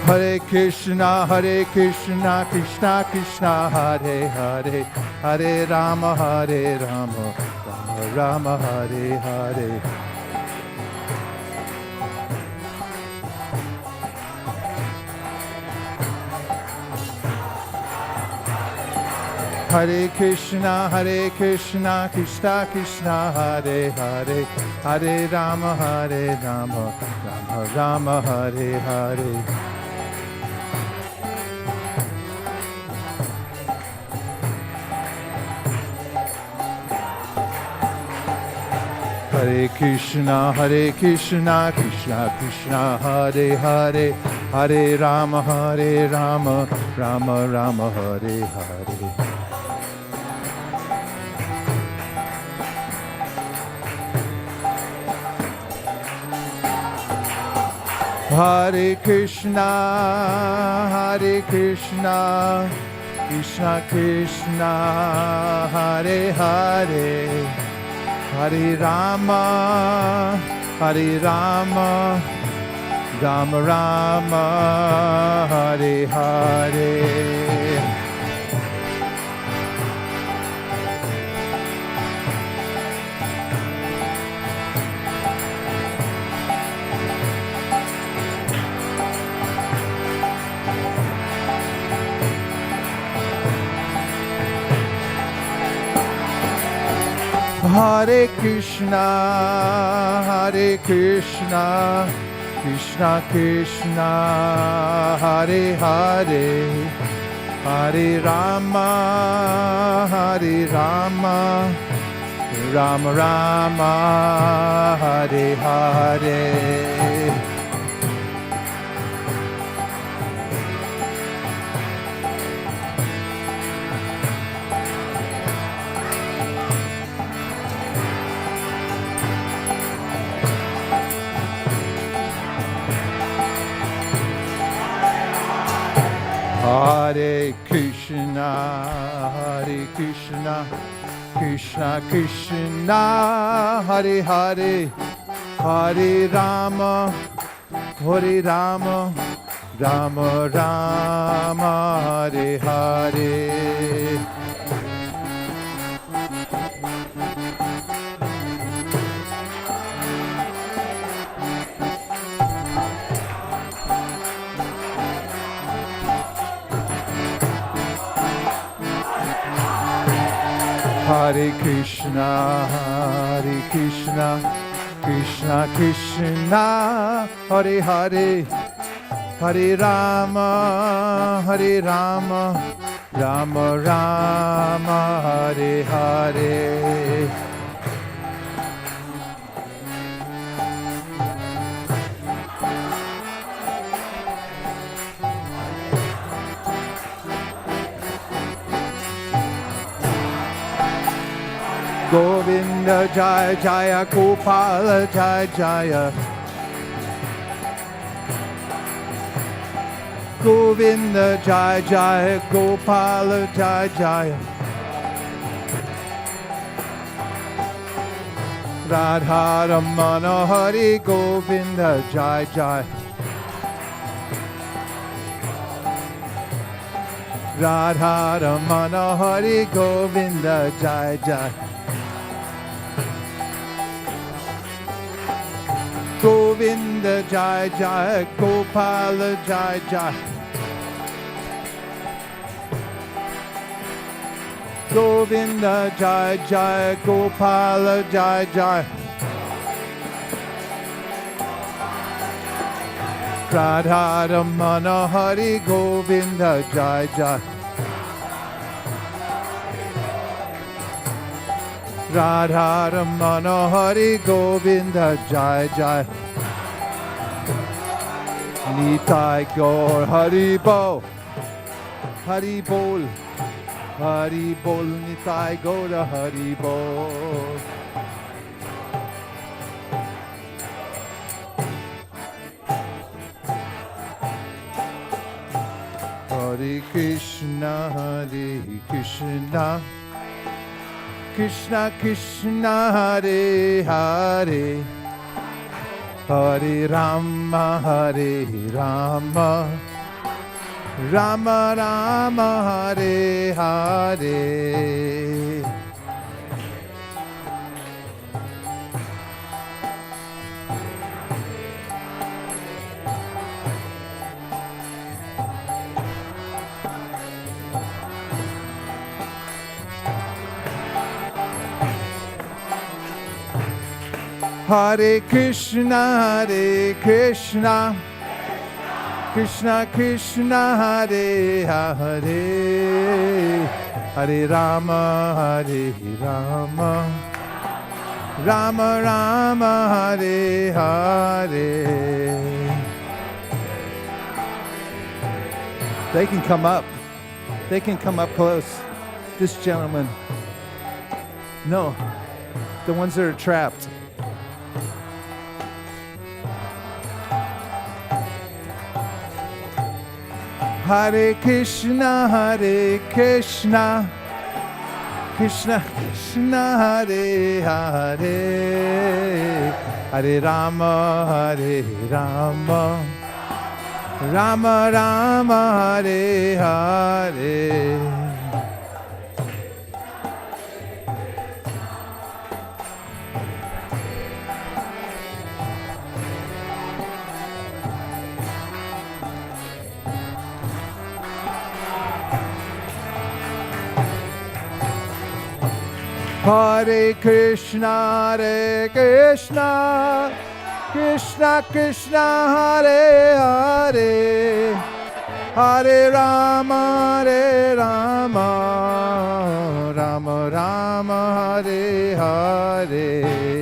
Hare Krishna, Krishna Krishna, Hare Hare, Hare Rama, Rama Rama, Hare Hare. Hare Krishna, Krishna Krishna, Hare Hare, Hare Rama, Rama Rama, Hare Hare. Hare Krishna, Krishna Krishna, Hare Hare, Hare Rama, Rama Rama, Hare Hare. Hare Krishna, Krishna Krishna, Hare Hare, Hare Rama, Rama Rama, Hare Hare. Hare Krishna, Krishna Krishna, Hare Hare, Hare Rama, Rama Rama, Hare Hare. Hare Krishna, Krishna Krishna, Hare Hare, Hare Rama, Rama Rama, Hare Hare. Hare Krishna, Krishna Krishna, Hare Hare, Hare Rama, Rama Rama, Hare Hare. Govinda Jaya Jaya, Gopala Jaya Jaya, Govinda Jaya Jaya, Gopala Jaya Jaya, Radha Ramana Hari Govinda Jaya Jaya, Radha Ramana Hari Govinda Jaya Jaya, Govinda Jaya Jaya, Gopala Jaya Jaya, Govinda Jaya Jaya, Gopala Jaya Jaya, Radha Ramana Hari Govinda Jaya Jaya, Radha Ramana Hari Govinda Jai Jai. Nitai Gaur Hari Bol. Hari Bol. Hari Bol Nitai Gaur Hari Bol. Hare Krishna, Hare Krishna, Krishna Krishna, Hare Hare, Hare Rama, Hare Rama, Rama Rama, Hare Hare. Hare Krishna, Hare Krishna, Krishna Krishna, Hare Hare, Hare Rama, Hare Rama, Rama Rama, Hare Hare. They can come up. They can come up close. This gentleman. No, the ones that are trapped. Hare Krishna, Hare Krishna, Krishna Krishna, Hare Hare, Hare Rama, Hare Rama, Rama Rama, Hare Hare. Hare Krishna, Hare Krishna, Krishna Krishna, Hare Hare, Hare Rama, Hare Rama, Rama Rama, Hare Hare.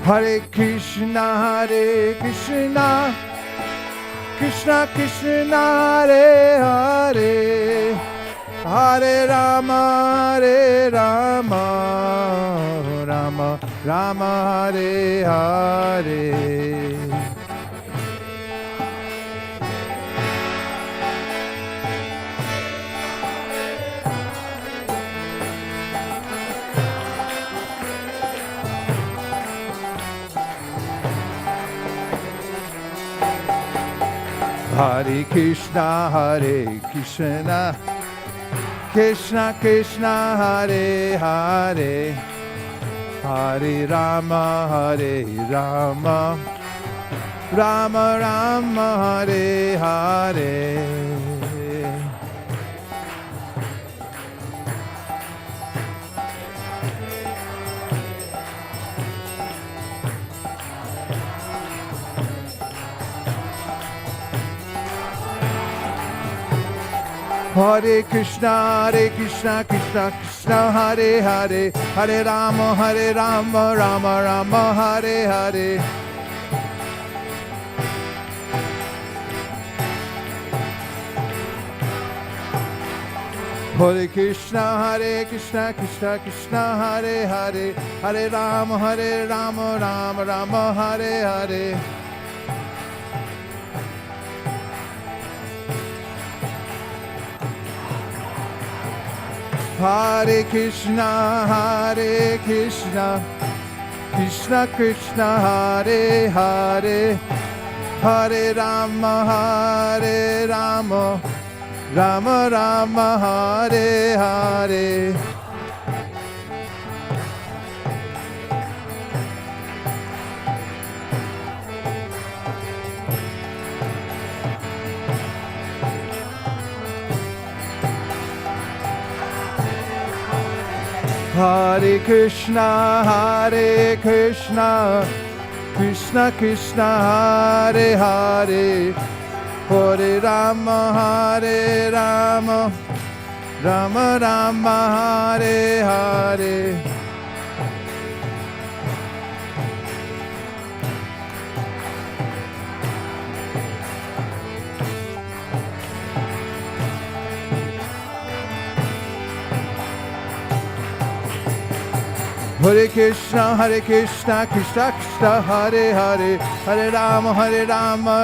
Hare Krishna, Hare Krishna, Krishna Krishna, Hare Hare, Hare Rama, Hare Rama, Rama Rama, Hare Hare. Hare Krishna, Hare Krishna, Krishna Krishna, Hare Hare, Hare Rama, Hare Rama, Rama Rama, Hare Hare. Hare Krishna, Hare Krishna, Krishna Krishna, Hare Hare, Hare Rama, Hare Rama, Rama Rama, Hare Hare. Hare Krishna, Hare Krishna, Krishna Krishna, Hare Hare, Hare Rama, Hare Rama, Rama Rama, Hare Hare. Hare Krishna, Hare Krishna, Krishna Krishna, Hare Hare, Hare Rama, Hare Rama, Rama Rama, Hare Hare. Hare Krishna, Hare Krishna, Krishna Krishna, Hare Hare, Hare Rama, Hare Rama, Rama Rama, Hare Hare. Hare Krishna, Krishna Krishna, Hare Hare, Hare Rama,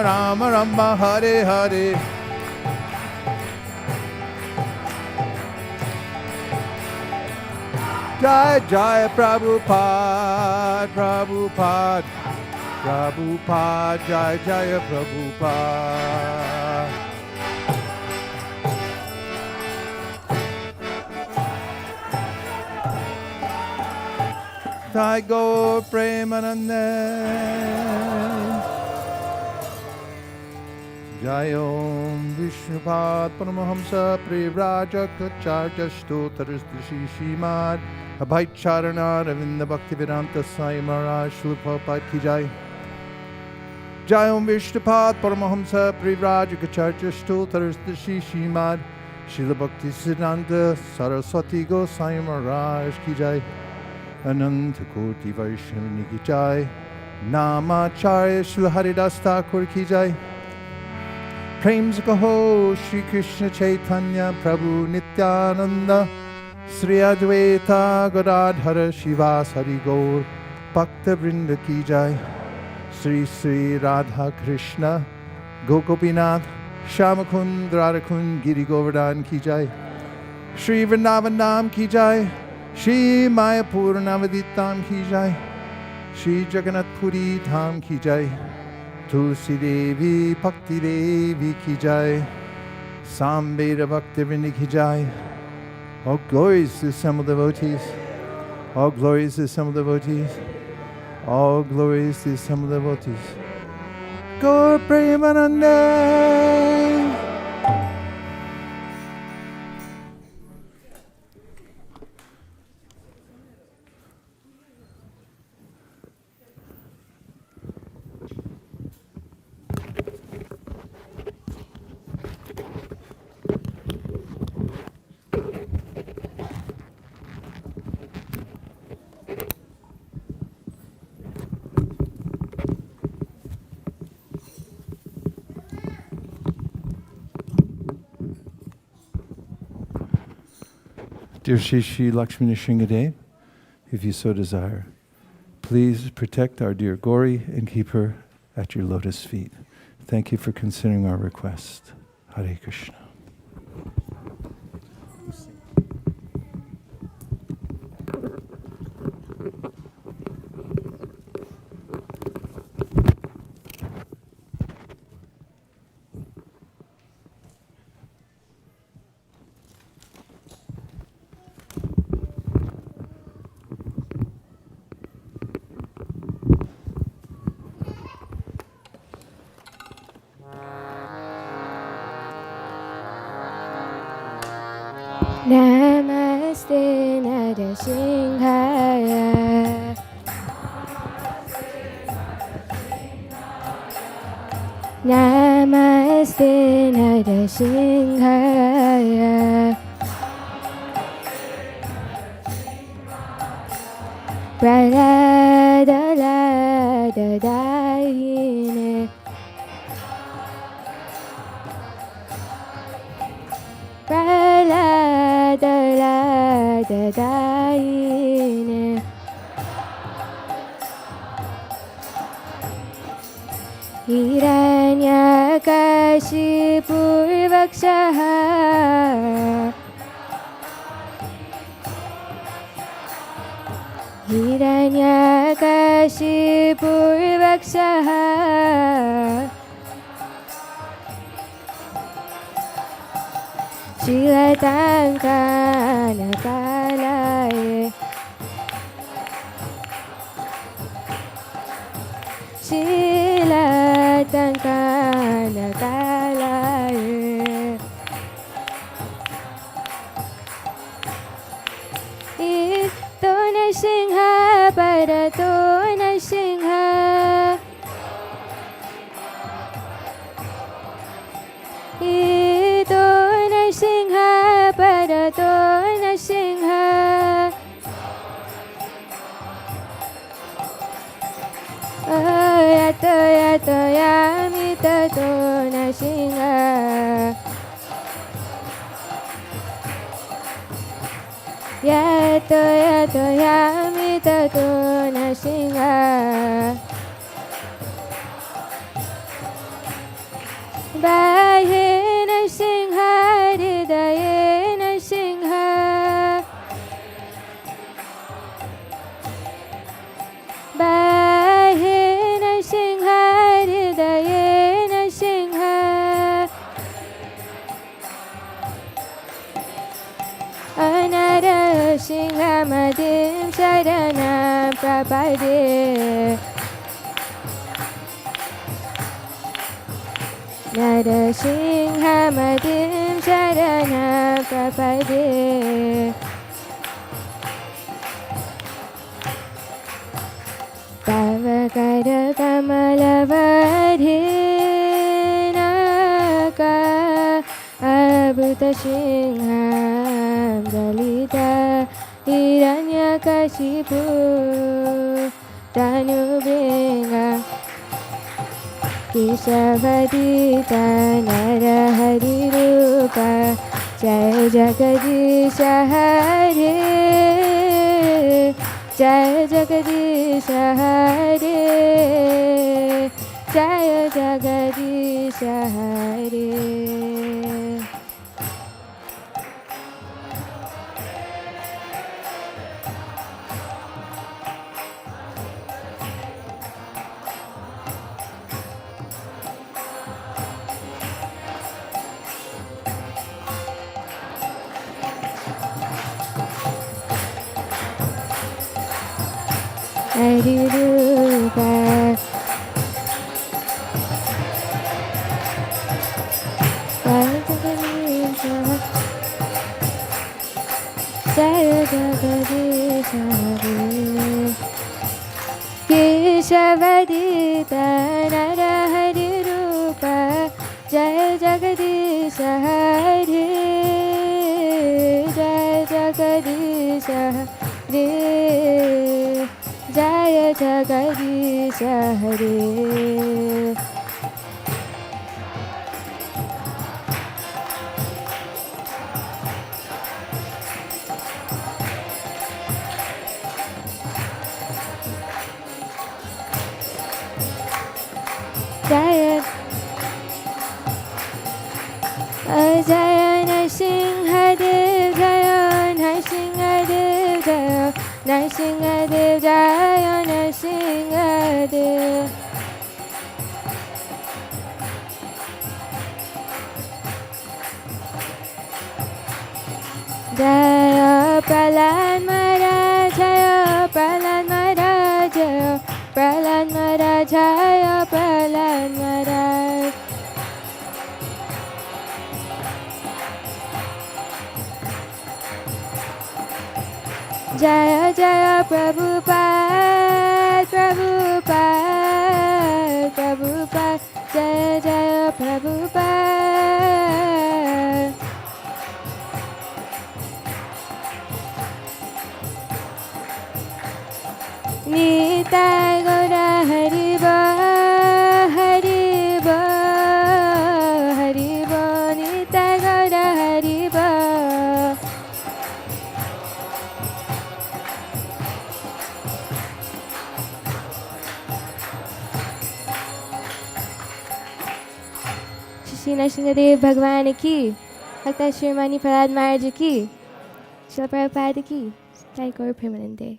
Rama Rama, Hare Hare. Jai Jai Prabhupada, Prabhupada, Prabhupada, Jai Jai Prabhupada. Jai Gaur Premanande. Jai Om Vishnupad Paramahamsa Privrajakacarya Stotarasdashi Shimad Abhay Charana Ravinda Bhaktivedanta Sai Maharaj Srila Prabhupada Ki Jai. Jai Om Vishnupad Paramahamsa Privrajakacarya Stotarasdashi Shimad Srila Bhaktisiddhanta Saraswati Gosai Maharaj Ki Jai. Ananta Koti Vaishnavini Ki Jai. Namacharya Srila Haridas Thakur Ki Jai. Prem se kaho Shri Krishna Chaitanya Prabhu Nityananda Sri Advaita Gadadhara Shivas Hari Gaur Bhakta Vrinda Ki Jai. Sri Sri Radha Krishna Gokopinath Shamakund Radhakund Giri Govardhan Ki Jai. Sri Vrindavan Dham Ki Jai. Shri Mayapur Navaditam Ki Jai. Shri Jagannath Puri Dham Ki Jai. Tulsi Devi Bhakti Devi Ki Jai. Sambheda Bhakti Vrinda Ki Jai. All glories to assembled devotees. All glories to assembled devotees. All glories to assembled devotees. Gaur Premanande. Dear Shri Shri Lakshmi Nrsingadev, if you so desire, please protect our dear Gauri and keep her at your lotus feet. Thank you for considering our request. Hare Krishna. Namaste Narasimhaya. Namaste Narasimhaya. Praladadadayine. Praladadadayine. Hiranyakashipurvakshaha. Hiranyakashipurvakshaha. Shilatankanakalaye. Shilatankanakalaye. yato yami tato nashinga. Yato yato yami tato nashinga. Bahe nashinga, hridaye nashinga. Bahe nashinga, hridaye nashinga. Anara shinga madim sharana prapade. Narasingha madim sharana prapade. Pavakara kamalavadhi naka abhuta singha dalita hiranyakashipu tanubringa. Keshavadita Narahari Rupa Jai Jagadisha Hare. Jai Jagadisha Hare. Jai Jagadisha Hare. Hari Rupa Jaya Jagadisha Hare. Keshavadita Narahari Rupa Jaya Jagadisha Hare. Jaya Jagadisha Hare. Jaya Jagadisha Hare. Jaya Jaya Nrsimhadev Jaya Nrsimhadev Jaya Nrsimhadev Jaya Nrsimhadev. Jaya Prahlad Maharaj Jaya Prahlad Maharaj Jaya Prahlad Maharaj Jaya Prahlad Maharaj. Jaya Jaya Prabhupada Prabhupada Prabhupada Jaya Jaya Prabhupada. Nitai Gaura Haribo Haribo Haribo Nitai Gaura Haribo. Shri Nrsimhadev Bhagwan ki, Bhakta Shrimani Prahlad Maharaj ki, Srila Prabhupada ki, Jai Gaur Premanande.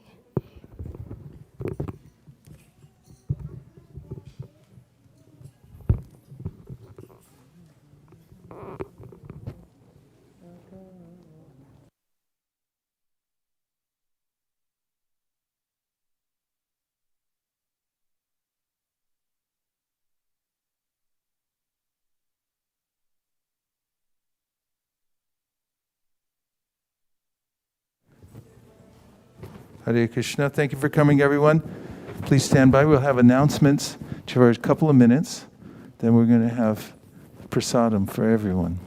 Hare Krishna. Thank you for coming, everyone. Please stand by. We'll have announcements for a couple of minutes. Then we're going to have prasadam for everyone.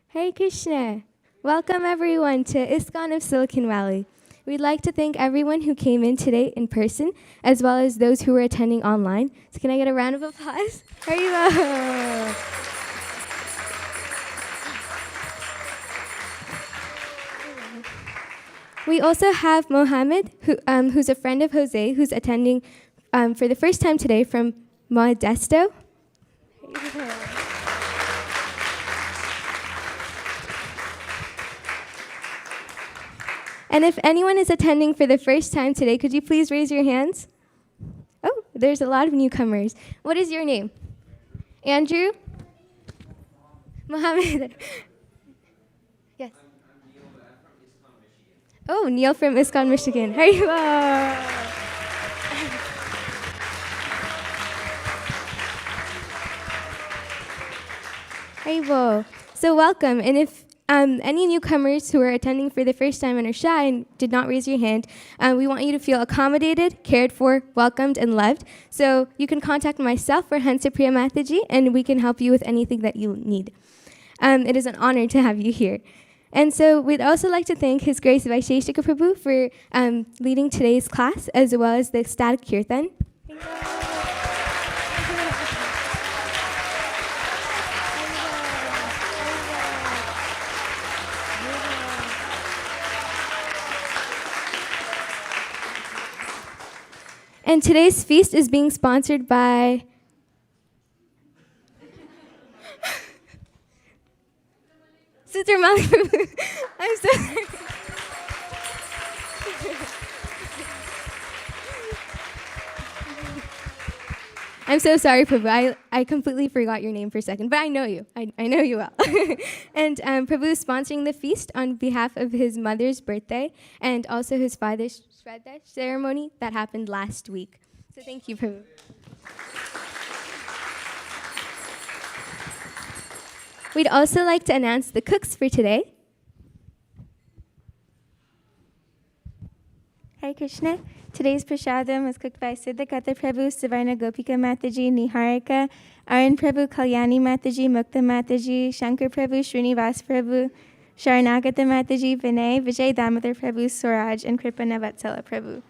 Hare Krishna. Welcome everyone to ISKCON of Silicon Valley. We'd like to thank everyone who came in today in person, as well as those who were attending online. So can I get a round of applause? Haribo! We also have Mohammed, who's a friend of Jose, who's attending for the first time today from Modesto. And if anyone is attending for the first time today, could you please raise your hands? Oh, there's a lot of newcomers. What is your name? Andrew? Mohammed. Yes. Oh, Neil from ISKCON, Michigan. Haribo! Haribo. So welcome. And if any newcomers who are attending for the first time and are shy and did not raise your hand, we want you to feel accommodated, cared for, welcomed, and loved. So you can contact myself or Hansapriya Mataji, and we can help you with anything that you need. It is an honor to have you here. And so we'd also like to thank His Grace Vaisesika Prabhu for leading today's class, as well as the ecstatic Kirtan. And today's feast is being sponsored by Sister Malik. I'm so sorry. I'm so sorry, Prabhu. I completely forgot your name for a second, but I know you. I know you well. And Prabhu is sponsoring the feast on behalf of his mother's birthday and also his father's Shraddha ceremony that happened last week. So thank you, Prabhu. We'd also like to announce the cooks for today. Hare Krishna. Today's prasadam was cooked by Siddha Katha Prabhu, Savarna Gopika Mataji, Niharika, Aryan Prabhu, Kalyani Mataji, Mukta Mataji, Shankar Prabhu, Srinivas Prabhu, Sharanagata Mataji, Vinay, Vijay Damodar Prabhu, Swaraj, and Kripana Vatsala Prabhu.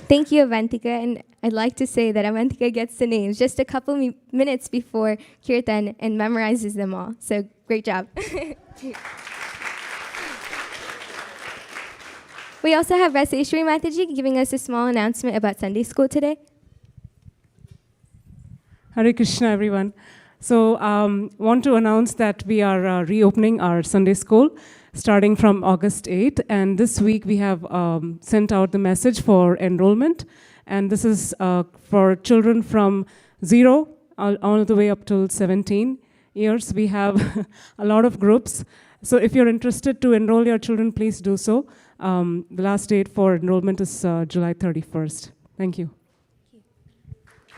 Thank you, Avantika, and I'd like to say that Avantika gets the names just a couple minutes before Kirtan and memorizes them all. So great job. We also have Raseshwari Mataji giving us a small announcement about Sunday school today. Hare Krishna, everyone. So want to announce that we are reopening our Sunday school starting from August 8th. And this week we have sent out the message for enrollment. And this is for children from 0 all the way up till 17 years. We have a lot of groups. So if you're interested to enroll your children, please do so. The last date for enrollment is July 31st. Thank you.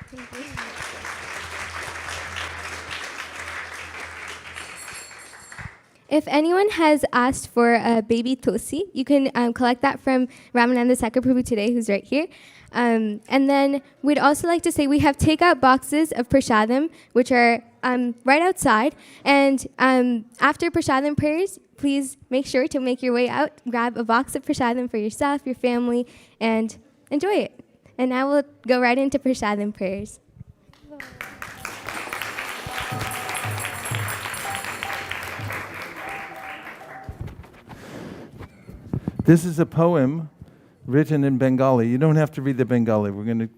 Thank you. If anyone has asked for a baby Tulsi, you can collect that from Ramananda Sakaprabhu today, who's right here. And then we'd also like to say we have takeout boxes of prasadam, which are right outside. And after prasadam prayers, please make sure to make your way out, grab a box of prasadam for yourself, your family, and enjoy it. And now we'll go right into prasadam prayers. This is a poem written in Bengali. You don't have to read the Bengali. We're going to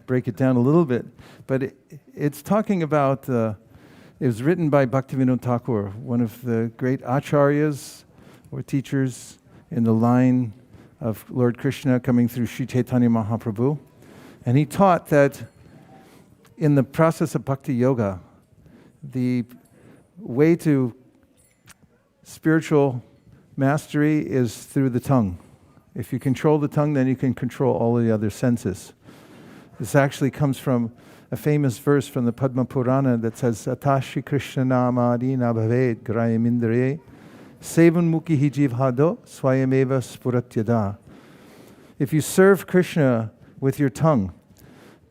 break it down a little bit. But it's talking about, it was written by Bhaktivinoda Thakur, one of the great acharyas or teachers in the line of Lord Krishna coming through Sri Caitanya Mahaprabhu. And he taught that in the process of bhakti yoga, the way to spiritual mastery is through the tongue. If you control the tongue, then you can control all the other senses. This actually comes from a famous verse from the Padma Purana that says, Atashi Krishna namadi nabhaved grayamindriye sevan mukhi jivhado swayameva spuratyada. If you serve Krishna with your tongue,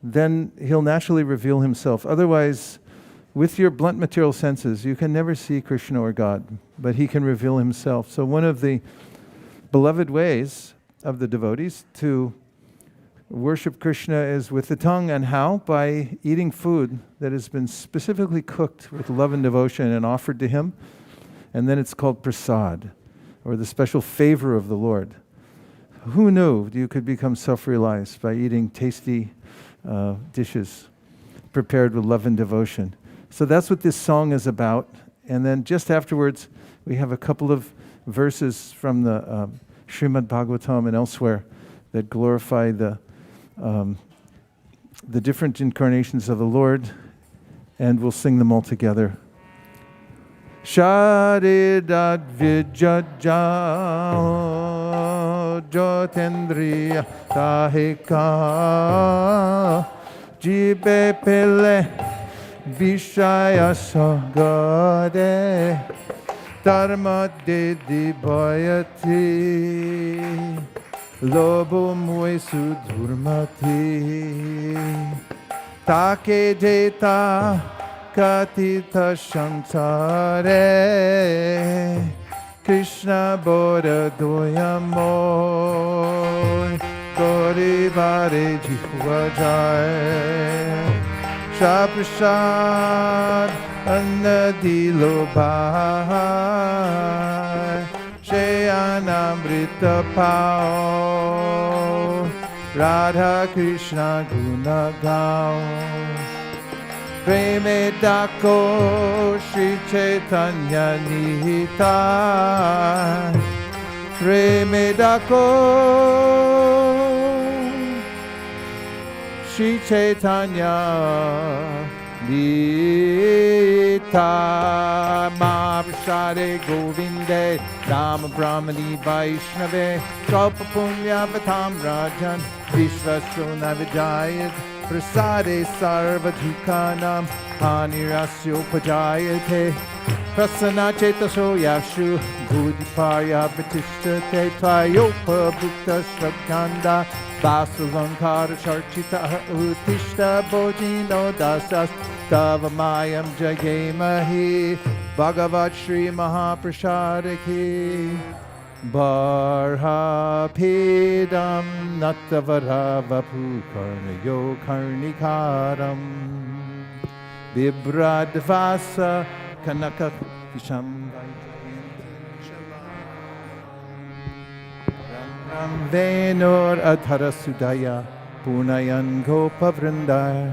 then he'll naturally reveal himself. Otherwise, with your blunt material senses, you can never see Krishna or God, but he can reveal himself. So one of the beloved ways of the devotees to worship Krishna is with the tongue. And how? By eating food that has been specifically cooked with love and devotion and offered to him. And then it's called prasad, or the special favor of the Lord. Who knew you could become self-realized by eating tasty dishes prepared with love and devotion? So that's what this song is about. And then just afterwards, we have a couple of verses from the Srimad Bhagavatam and elsewhere that glorify the different incarnations of the Lord, and we'll sing them all together. Sharidat vijajao jyotendriya tahika jibe pele vishaya sagade dharma dedi bhayati lobo muesu durmati take jeta katita samsare Krishna Bodha doyamoy Gori Vare Jihvajay Shaprasad Annadilo Bhai Shayanamrita Pao Radha Krishna Guna Gao Preme Dako Shri Chaitanya Nihita Preme Dako Shri Chaitanya Nihita Mahaprasade Govinde Rama Brahmani Vaishnave Kalpa Punya Vatam Rajan Vishvasuna Vijayat Prasade Sarva Dukhanam Hanirasyo Pajayate Prasana Chetaso Yashu Buddhiparya Bhatishtate Tvayopa Bhukta Shrakkanda Vasulankara Charchita Utishta Bojino Dasas Tavamayam Jagemahi Bhagavad Shri Mahaprasadaki Barhapedam Natavaravaphu Karnayo Karnikaram Vibradvasa Kanaka Visham Ram Venur Adhara Sudaya Punayan Gopa Vrindar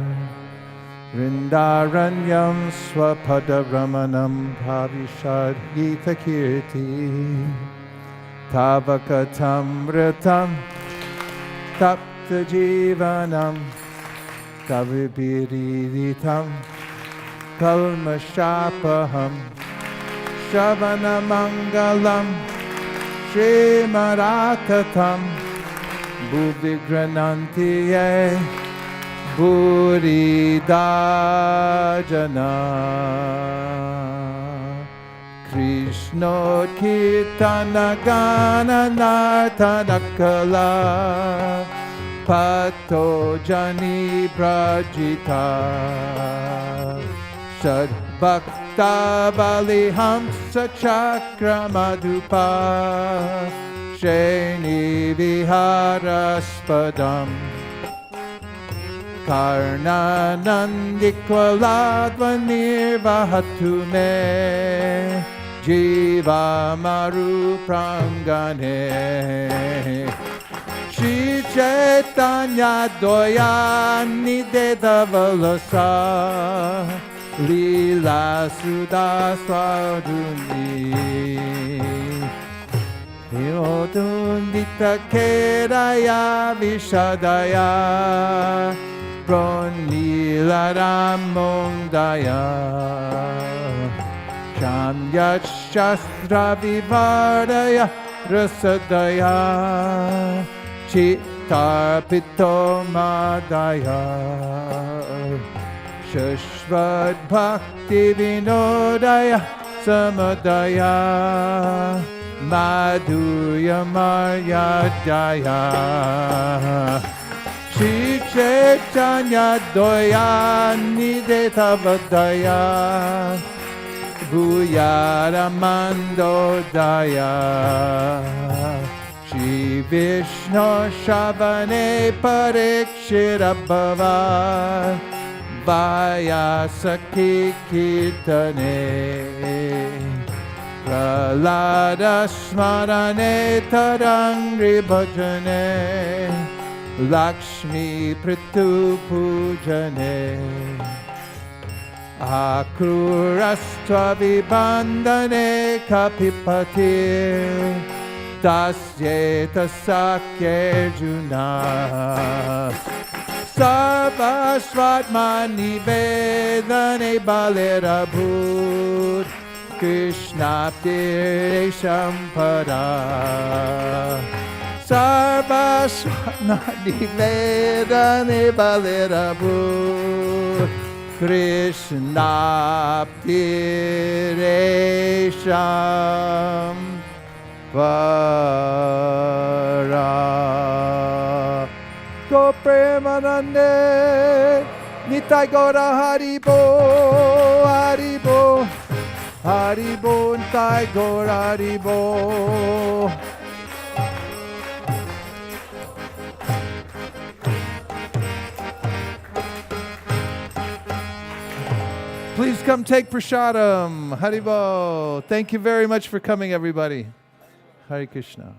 Vrindaranyam Swapada Ramanam Bhavishad Gita Kirti Tavakatamritam Tapta Jivanam Kavibiriditam Kalmashapaham Shavana Mangalam Shrimaratatam Bhuvigranantiye Buridajana Krishna Kirtana Gana Nartanakala Pato Jani Prajita Sad Bhakta Valihamsa Chakra Madhupa Sheni Viharaspadam Karnanandikvaladva Nirvahatu Me Jiva Maru Prangane Shri Chaitanya Doyani Dedavalasa Lila Sudaswaduni Yodundita Keraya Vishadaya Pronila Ramondaya Shamyat Shastra Vivardaya Rasadaya Chittarpito Madaya Shashvad Bhakti Vinodaya Samadaya Madhuya Maryadaya Shri Chaitanya Doya Nidetavadaya Bhuyaramando Daya Shri Vishnu Shavane Parikshira Bhava Vaisesika Kirtane Pralada Smarane Tarangri Bhajane Lakshmi Pritu Pujane Akrurastva Vibandane Kapipatir Tasyeta Sakyarjuna Sarvasvatmani Vedane Balerabhut Krishna Tiresham Para Sarvasvatmani Vedane Balerabhut Krishna Tiresham Para Go Premanande Nitai Gora Haribo Haribo Haribo Nitai Gora Haribo Please come take prasadam. Haribo. Thank you very much for coming, everybody. Hare Krishna.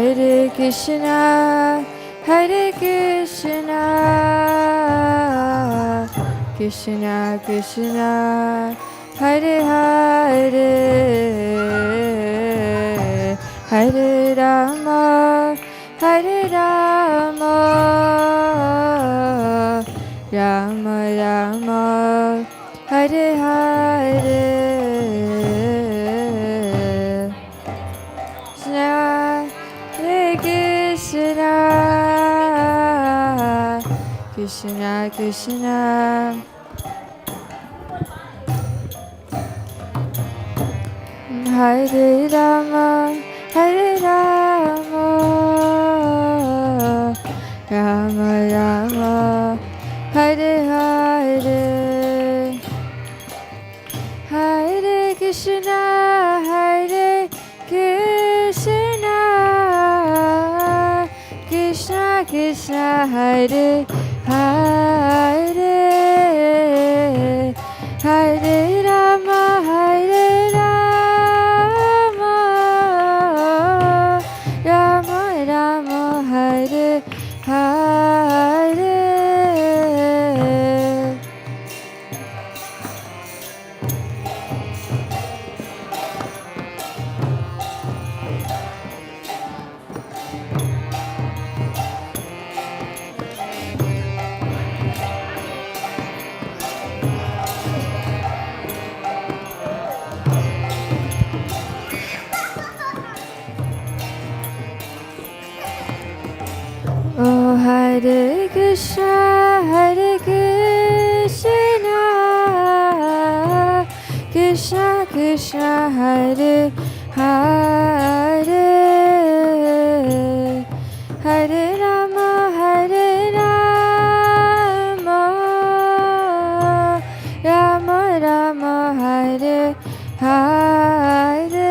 Hare Krishna, Hare Krishna, Krishna Krishna, Hare Hare, Hare Rama, Hare Rama, Rama Rama, Hare Hare, Krishna Krishna, Krishna Krishna, Hare Rama, Hare Rama, Rama Rama, Hare Hare, Hare Krishna, Hare Krishna, Krishna Krishna, Hare Hare, Hare Rama, Hare Rama, Rama Rama, Hare Hare. Oh, Hare Krishna, Hare Krishna, Krishna Krishna, Hare Hare, Hare Rama, Hare Rama, Rama Rama, Hare Hare.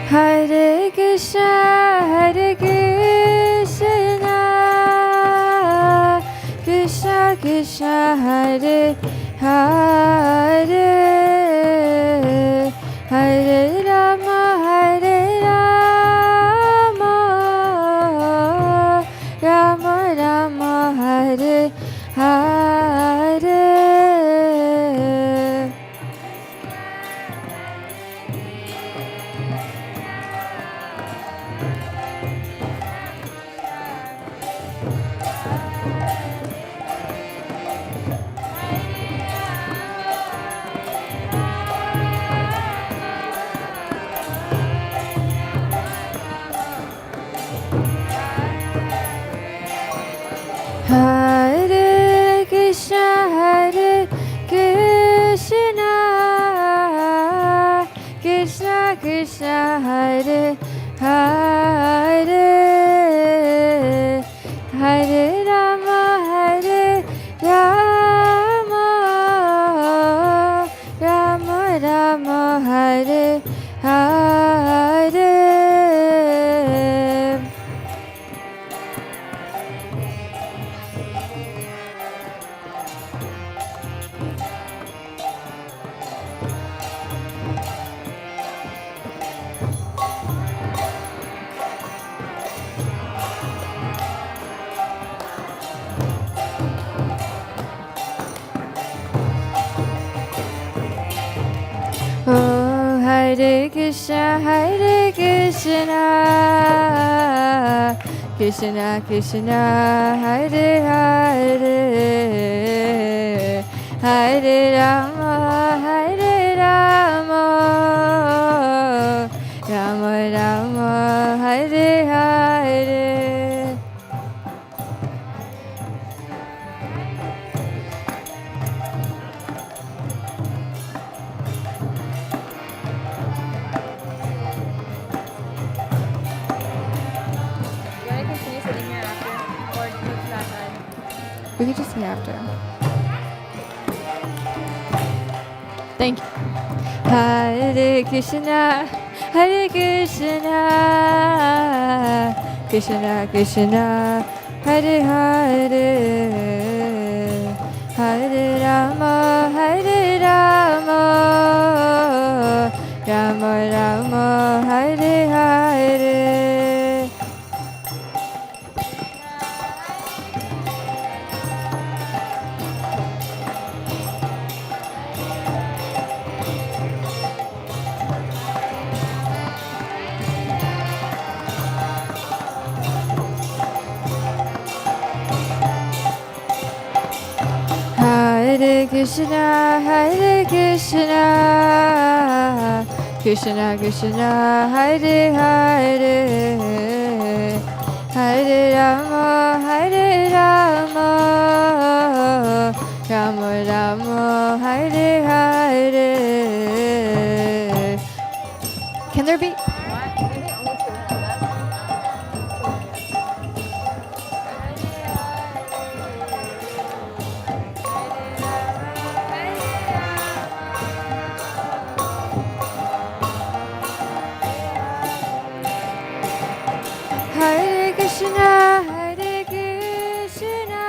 Hare Krishna, Hare Krishna, Krishna Krishna, Hare Hare, Hare Rama, Hare Rama, Rama Rama, Hare Hare. Hare Krishna, Hare Krishna, Krishna Krishna, Hare Hare, Hare Rama, Hare Rama, Rama Rama, Hare Hare. Oh, Hare Krishna, Hare Krishna, Krishna Krishna, Hare Hare, Hare Rama, Hare Rama, Rama Rama, Hare Hare. You want to continue sitting here after? Or do you class just say after. Thank you. Hare Krishna, Hare Krishna, Krishna Krishna, Hare Hare, Hare Rama, Hare Rama, Rama Rama, Hare Hare. Hare Krishna, Hare Krishna, Krishna Krishna, Hare Hare, Hare Rama, Hare Rama, Rama Rama, Hare Hare. Can there be? Hare Krishna, Hare Krishna,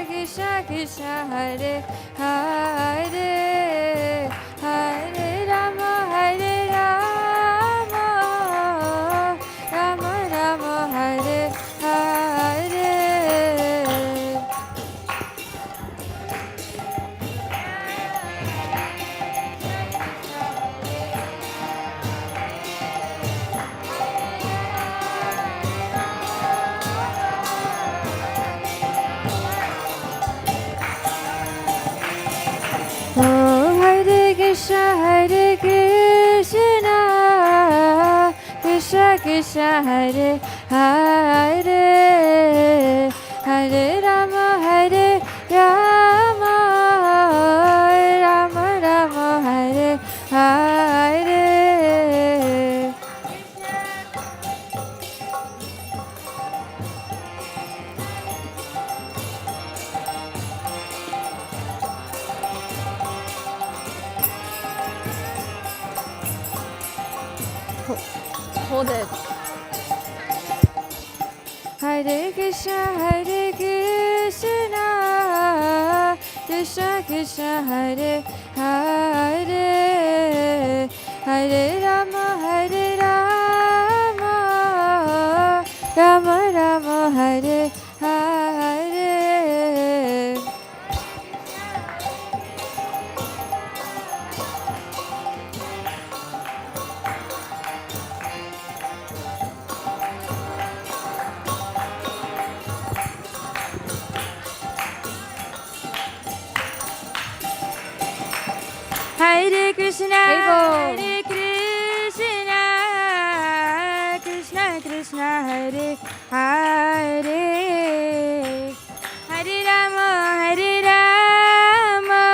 Krishna Krishna, Hare Hare, Hare Rama, Hare Rama, Rama Rama, Hare Hare. Oh, Hare Krishna, Hare Krishna, Krishna Krishna, Hare Hare, Hare Rama, Hare Rama, Rama Rama, Hare Hare. Hold it. Hare Krishna, Hare Krishna, Krishna Krishna, Hare Hare, Hare Rama, Hare Rama, Rama Rama, Hare Hare. Hare Krishna, Hare Krishna, Krishna Krishna, Hare Hare, Hare Rama, Hare Rama,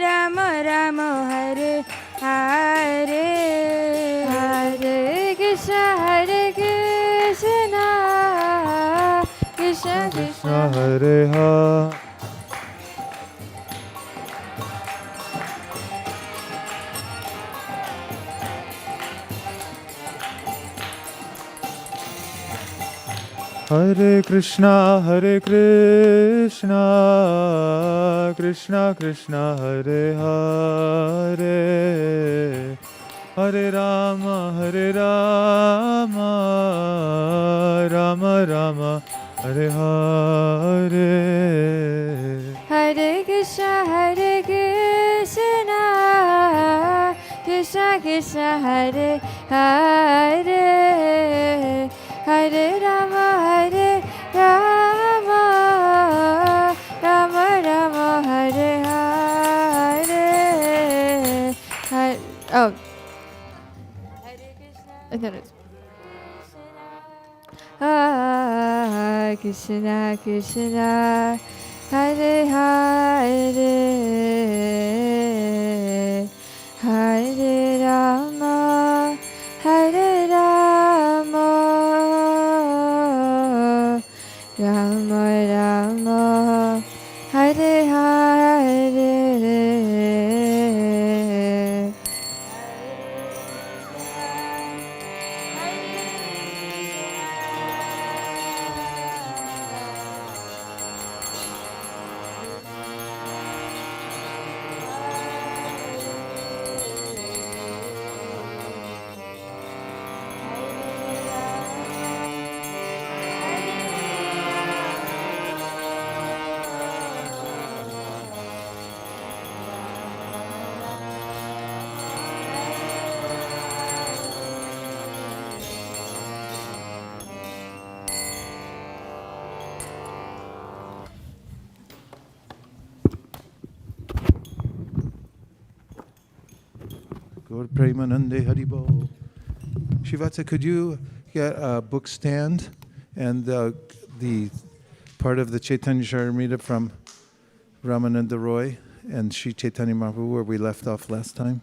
Rama Rama, Hare Hare, Hare Krishna, Hare Krishna, Krishna Krishna, Hare Hare. Hare Krishna, Hare Krishna, Krishna Krishna, Hare Hare, Hare Rama, Hare Rama, Rama Rama, Hare Hare. Hare Krishna, Hare Krishna, Krishna Krishna, Hare Hare, Hare Rama, Hare Rama, Rama Rama, Hare Hare. Oh. I thought it was. Hare Krishna, Krishna, Hare Hare, Hare Rama, Hare Rama, Rama Rama, Hare Hare. Gaur Premanande Haribo. Shivatsa, could you get a book stand and the part of the Chaitanya Charitamrita from Ramananda Roy and Sri Chaitanya Mahaprabhu where we left off last time?